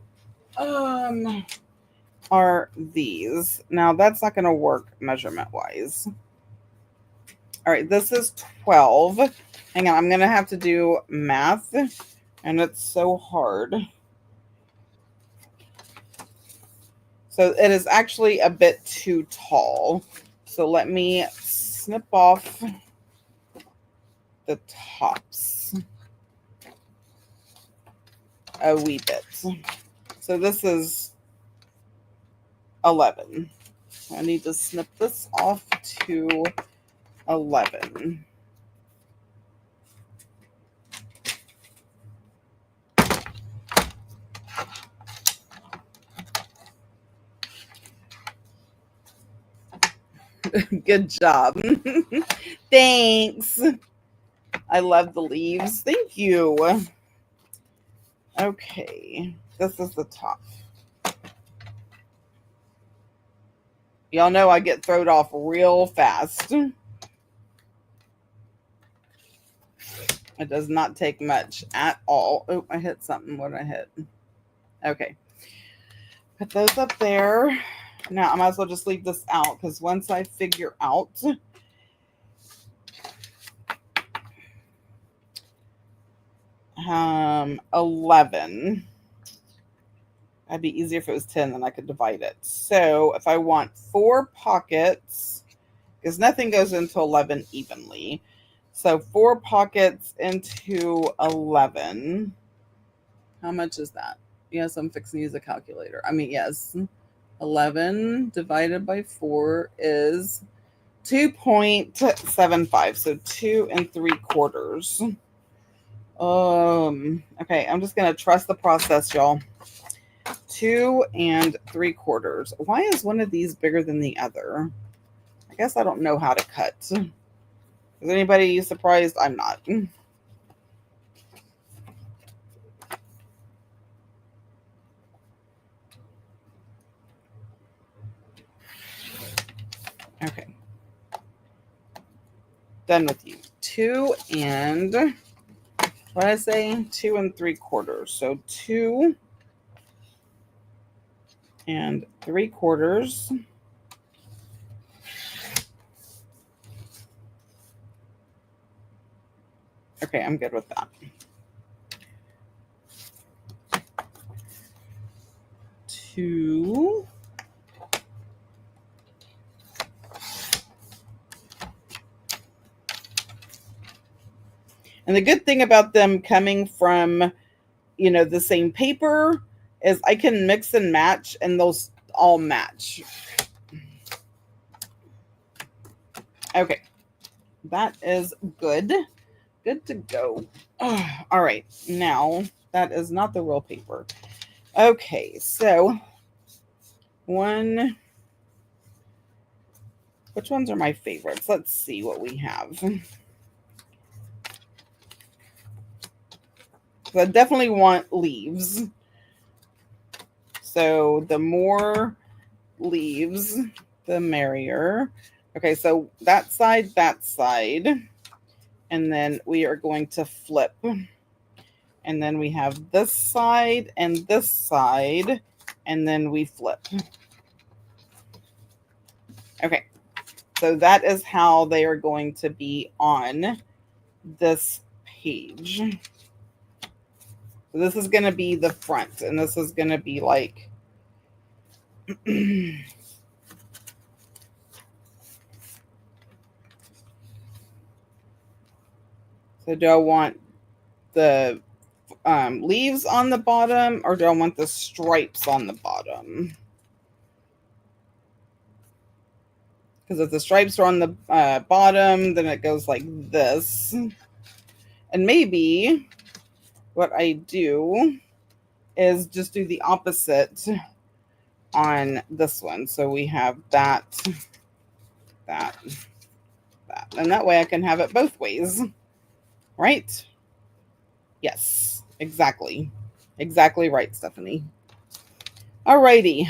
are these? Now, that's not going to work measurement-wise. All right, this is 12. Hang on, I'm going to have to do math, and it's so hard. So it is actually a bit too tall. So let me snip off the tops a wee bit. So this is 11. I need to snip this off to 11. Good job. Thanks. I love the leaves. Thank you. Okay. This is the top. Y'all know I get thrown off real fast. It does not take much at all. Oh, I hit something. What did I hit? Okay. Put those up there. Now, I might as well just leave this out because once I figure out 11, that'd be easier if it was 10, then I could divide it. So if I want 4 pockets, because nothing goes into 11 evenly. So 4 pockets into 11. How much is that? Yes, I'm fixing to use a calculator. I mean, yes. 11 divided by 4 is 2.75. So 2 3/4. Okay, I'm just gonna trust the process, y'all. 2 3/4. Why is one of these bigger than the other? I guess I don't know how to cut. Is anybody surprised? I'm not. Okay. Done with you. 2 and what did I say? 2 3/4. So 2 3/4. Okay, I'm good with that. 2 And the good thing about them coming from, the same paper is I can mix and match and those all match. Okay. That is good. Good to go. Oh, all right. Now, that is not the real paper. Okay. So, which ones are my favorites? Let's see what we have. I definitely want leaves. So the more leaves, the merrier. Okay, so that side, and then we are going to flip. And then we have this side, and then we flip. Okay, so that is how they are going to be on this page. So this is going to be the front, and this is going to be like so do I want the leaves on the bottom, or do I want the stripes on the bottom? Because if the stripes are on the bottom, then it goes like this. And maybe what I do is just do the opposite on this one. So we have that. And that way I can have it both ways. Right? Yes, exactly. Exactly right, Stephanie. Alrighty.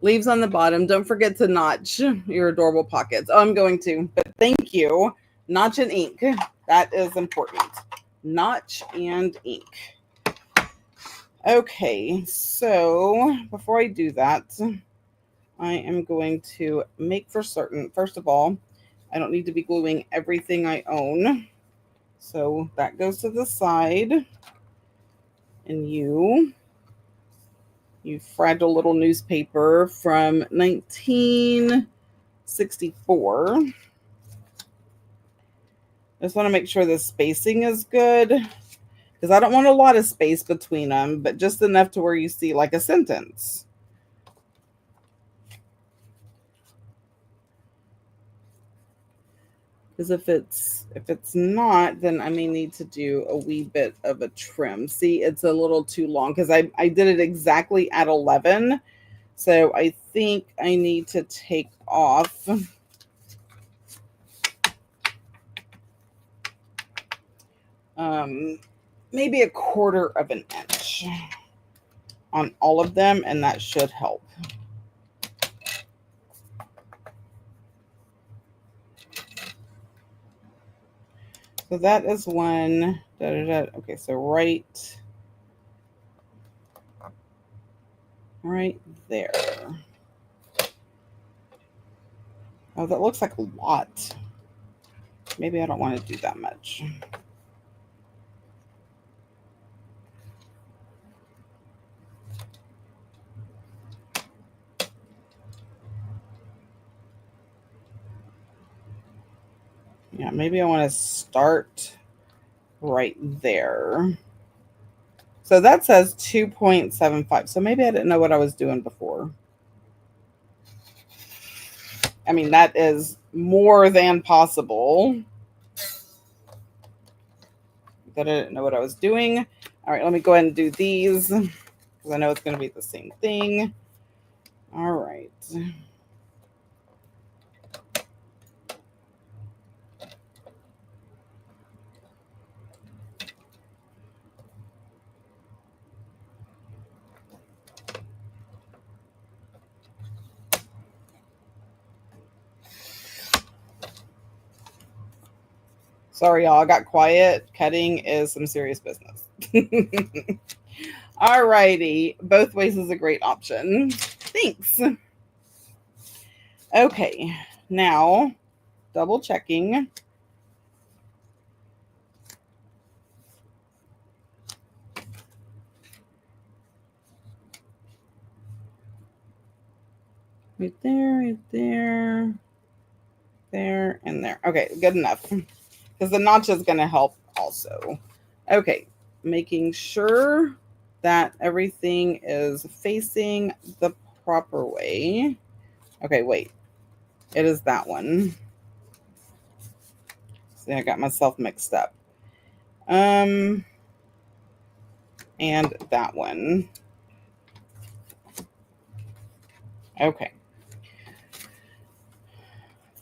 Leaves on the bottom. Don't forget to notch your adorable pockets. Oh, I'm going to. But thank you. Notch and ink. That is important. Notch and ink. Okay, so before I do that, I am going to make for certain. First of all, I don't need to be gluing everything I own. So that goes to the side. And you fragile little newspaper from 1964. I just want to make sure the spacing is good because I don't want a lot of space between them, but just enough to where you see like a sentence. Because if it's not, then I may need to do a wee bit of a trim. See, it's a little too long because I did it exactly at 11. So I think I need to take off maybe 1/4 of an inch on all of them, and that should help. So that is one. Okay, so right there. Oh, that looks like a lot. Maybe I don't want to do that much. Yeah, maybe I want to start right there. So that says 2.75. So maybe I didn't know what I was doing before. I mean, that is more than possible. That I didn't know what I was doing. All right, let me go ahead and do these because I know it's going to be the same thing. All right. Sorry, y'all. I got quiet. Cutting is some serious business. All righty. Both ways is a great option. Thanks. Okay. Now, double checking. Right there, there, and there. Okay, good enough. Because the notch is going to help also. Okay, making sure that everything is facing the proper way. Okay, wait. It is that one. See, I got myself mixed up. And that one. Okay.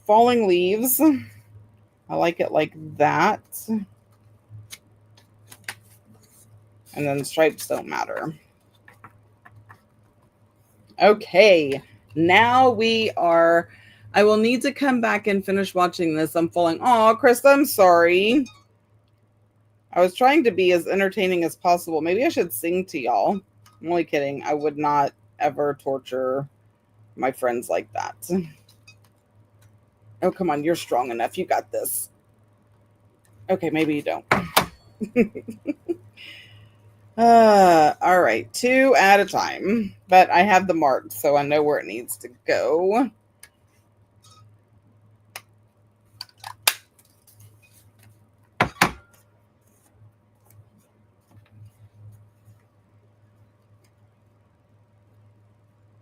Falling leaves. I like it like that. And then stripes don't matter. Okay. Now we are... I will need to come back and finish watching this. I'm falling. Oh, Krista, I'm sorry. I was trying to be as entertaining as possible. Maybe I should sing to y'all. I'm only kidding. I would not ever torture my friends like that. Oh, come on. You're strong enough. You got this. Okay, maybe you don't. All right. 2 at a time. But I have the mark, so I know where it needs to go.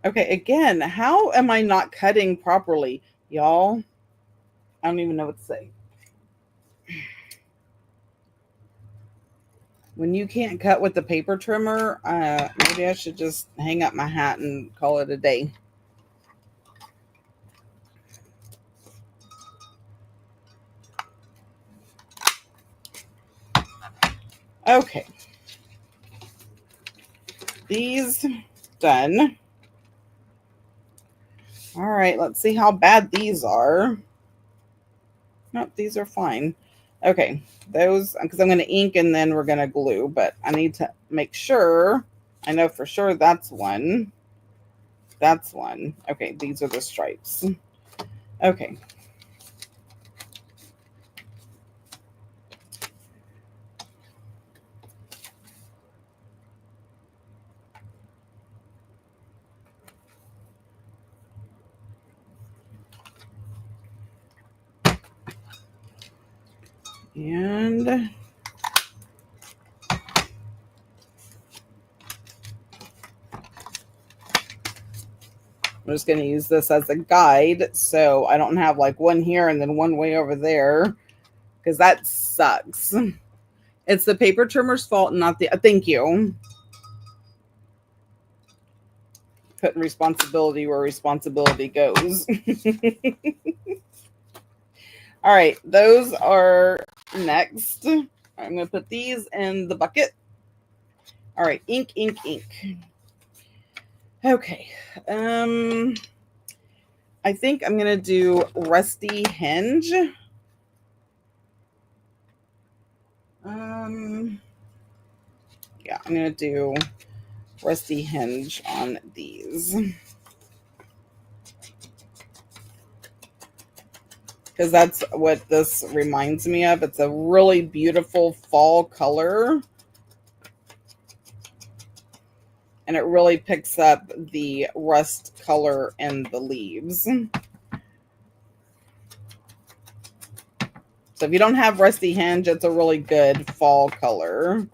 Okay, again, how am I not cutting properly? Y'all, I don't even know what to say. When you can't cut with the paper trimmer, maybe I should just hang up my hat and call it a day. Okay. These done. All right, let's see how bad these are. Nope, these are fine. Okay, those, because I'm going to ink and then we're going to glue, but I need to make sure. I know for sure that's one. That's one. Okay, these are the stripes. Okay. And I'm just going to use this as a guide so I don't have like one here and then one way over there, because that sucks. It's the paper trimmer's fault, not the... Thank you. Putting responsibility where responsibility goes. All right, those are next. I'm going to put these in the bucket. All right, ink, ink, ink. Okay. I think I'm going to do Rusty Hinge. Yeah, I'm going to do Rusty Hinge on these. Because that's what this reminds me of. It's a really beautiful fall color. And it really picks up the rust color in the leaves. So if you don't have Rusty Hinge, it's a really good fall color.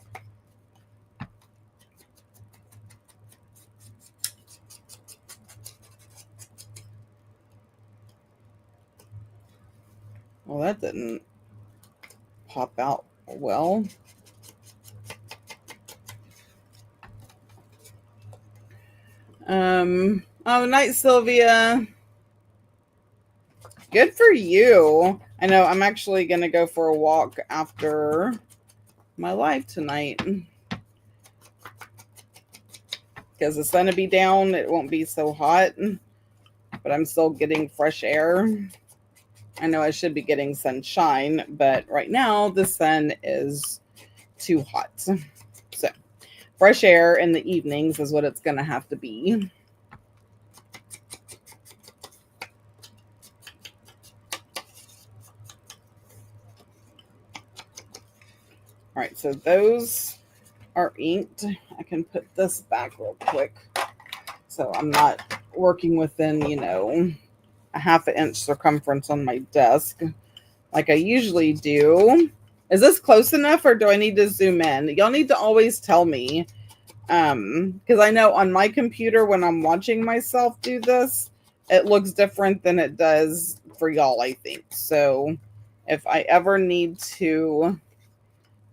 Well, that didn't pop out well. Oh, night, Sylvia. Good for you. I know I'm actually going to go for a walk after my live tonight. Because the sun will be down, it won't be so hot. But I'm still getting fresh air. I know I should be getting sunshine, but right now the sun is too hot. So fresh air in the evenings is what it's going to have to be. All right, so those are inked. I can put this back real quick so I'm not working within, a half an inch circumference on my desk like I usually do. Is this close enough or do I need to zoom in? Y'all need to always tell me. Because I know on my computer when I'm watching myself do this, it looks different than it does for y'all, I think. So if I ever need to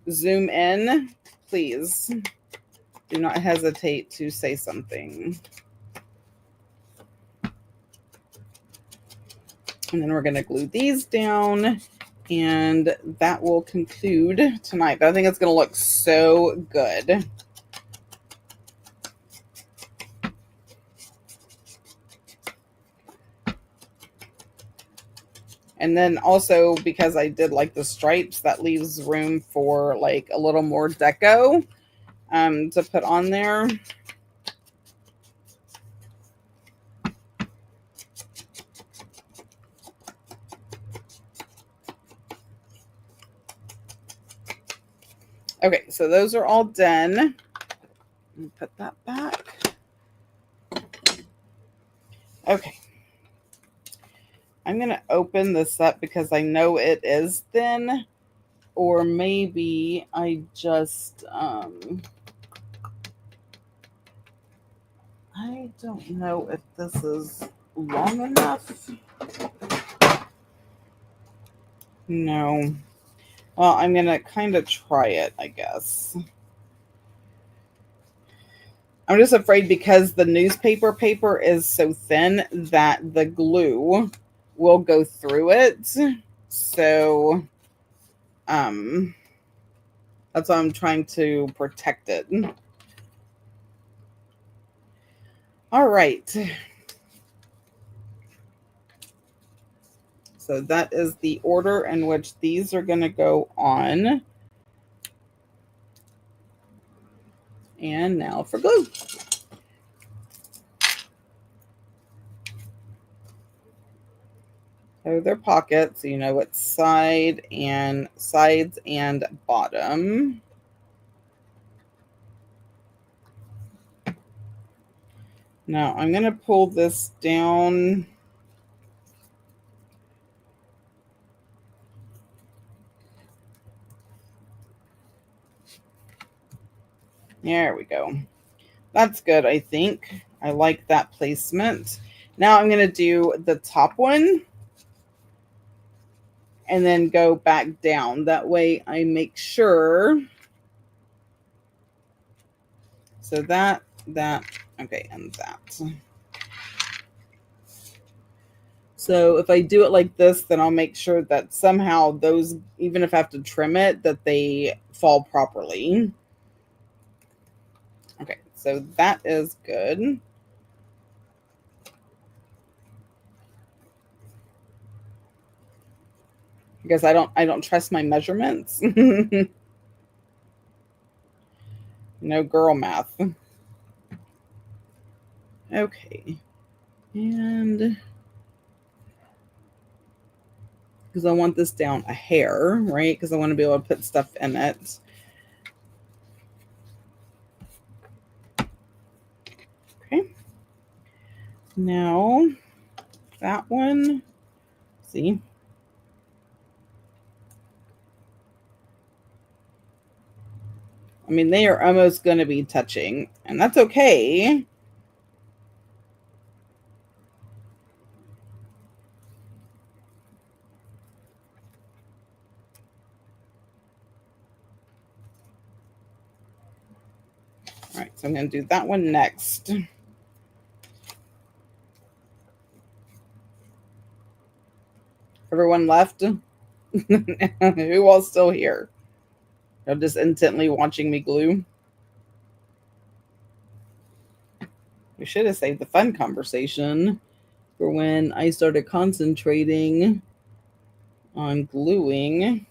zoom in, please do not hesitate to say something. And then we're going to glue these down, and that will conclude tonight. But I think it's going to look so good. And then also because I did like the stripes, that leaves room for like a little more deco to put on there. Okay, so those are all done. Put that back. Okay. I'm going to open this up because I know it is thin, or maybe I just, I don't know if this is long enough. No. Well, I'm going to kind of try it, I guess. I'm just afraid because the newspaper paper is so thin that the glue will go through it. So, that's why I'm trying to protect it. All right. So that is the order in which these are going to go on. And now for glue. So they're pockets, so you know it's sides and bottom. Now I'm going to pull this down. There we go. That's good, I think. I like that placement. Now I'm going to do the top one and then go back down. That way I make sure. So that, okay, and that. So if I do it like this, then I'll make sure that somehow those, even if I have to trim it, that they fall properly. Okay, so that is good. Because I don't trust my measurements. No girl math. Okay. And because I want this down a hair, right? Because I want to be able to put stuff in it. Okay. Now, that one, see? I mean, they are almost going to be touching, and that's okay. All right, so I'm going to do that one next. Everyone left? Who all's still here? They're just intently watching me glue. We should have saved the fun conversation for when I started concentrating on gluing.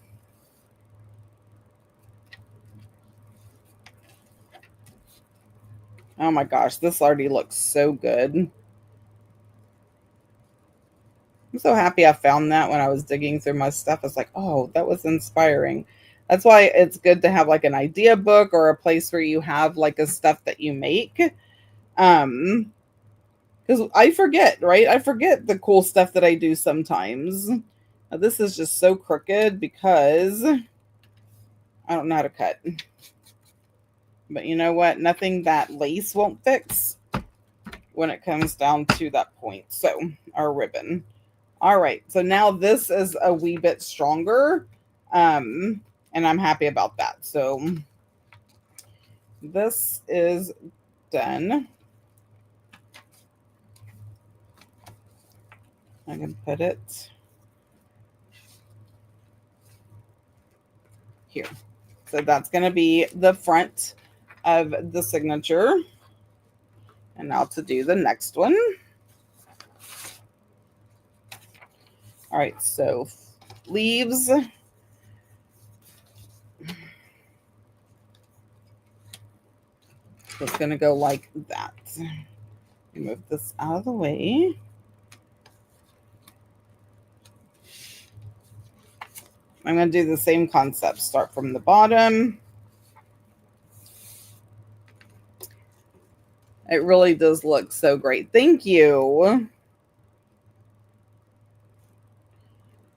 Oh my gosh, this already looks so good. I'm so happy I found that when I was digging through my stuff. It's like, oh, that was inspiring. That's why it's good to have like an idea book or a place where you have like a stuff that you make. Because I forget, right? I forget the cool stuff that I do sometimes. Now, this is just so crooked because I don't know how to cut. But you know what? Nothing that lace won't fix when it comes down to that point. So, our ribbon. All right. So now this is a wee bit stronger. And I'm happy about that. So this is done. I can put it here. So that's going to be the front of the signature. And now to do the next one. All right, so leaves. It's going to go like that. Move this out of the way. I'm going to do the same concept. Start from the bottom. It really does look so great. Thank you.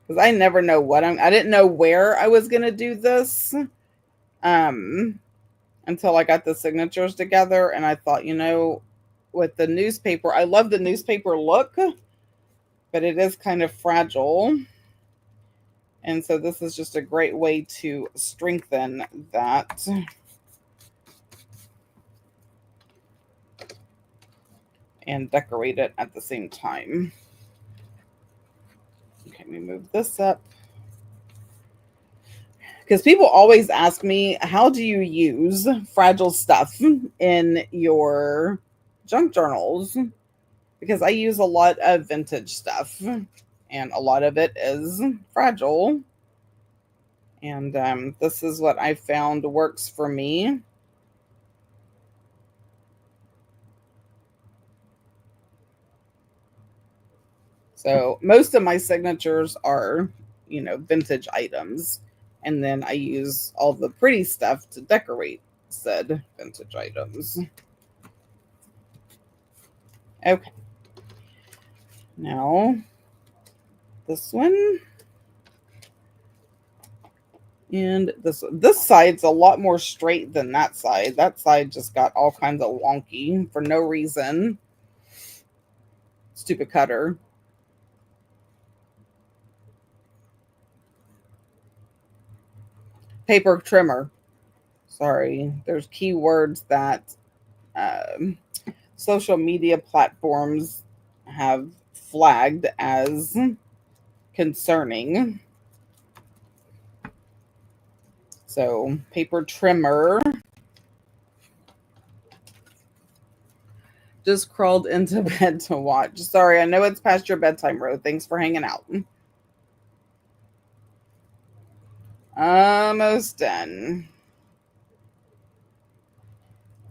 Because I never know what I didn't know where I was going to do this until I got the signatures together. And I thought, you know, with the newspaper, I love the newspaper look, but it is kind of fragile. And so this is just a great way to strengthen that. And decorate it at the same time. Okay, let me move this up. Because people always ask me, how do you use fragile stuff in your junk journals? Because I use a lot of vintage stuff, and a lot of it is fragile. And this is what I found works for me. So most of my signatures are, you know, vintage items. And then I use all the pretty stuff to decorate said vintage items. Okay. Now, this one. And this side's a lot more straight than that side. That side just got all kinds of wonky for no reason. Stupid cutter. Paper trimmer. Sorry. There's keywords that social media platforms have flagged as concerning. So, paper trimmer. Just crawled into bed to watch. Sorry, I know it's past your bedtime, Ro. Thanks for hanging out. Almost done.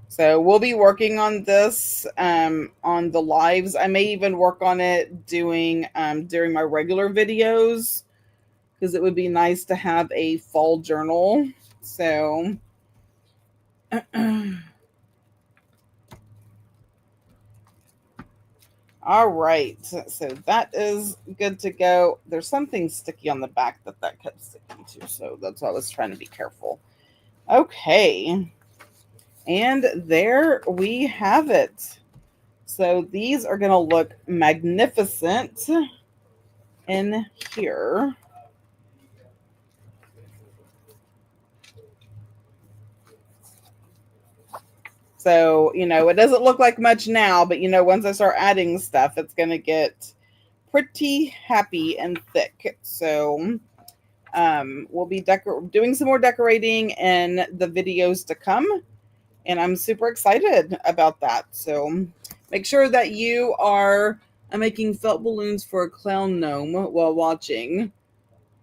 So we'll be working on this on the lives. I may even work on it doing during my regular videos, because it would be nice to have a fall journal. So all right, so that is good to go. There's something sticky on the back that kept sticking to, so that's why I was trying to be careful. Okay, and there we have it. So these are going to look magnificent in here. So, you know, it doesn't look like much now, but, you know, once I start adding stuff, it's going to get pretty happy and thick. So we'll be doing some more decorating in the videos to come. And I'm super excited about that. So make sure that you are making felt balloons for a clown gnome while watching.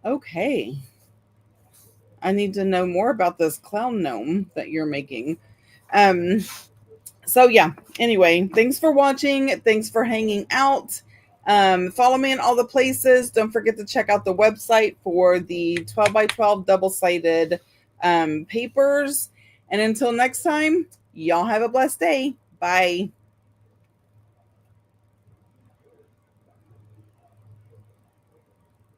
Okay. I need to know more about this clown gnome that you're making. Um, so yeah, anyway, thanks for watching. Thanks for hanging out. Follow me in all the places. Don't forget to check out the website for the 12 by 12 double-sided papers. And until next time, y'all have a blessed day. Bye.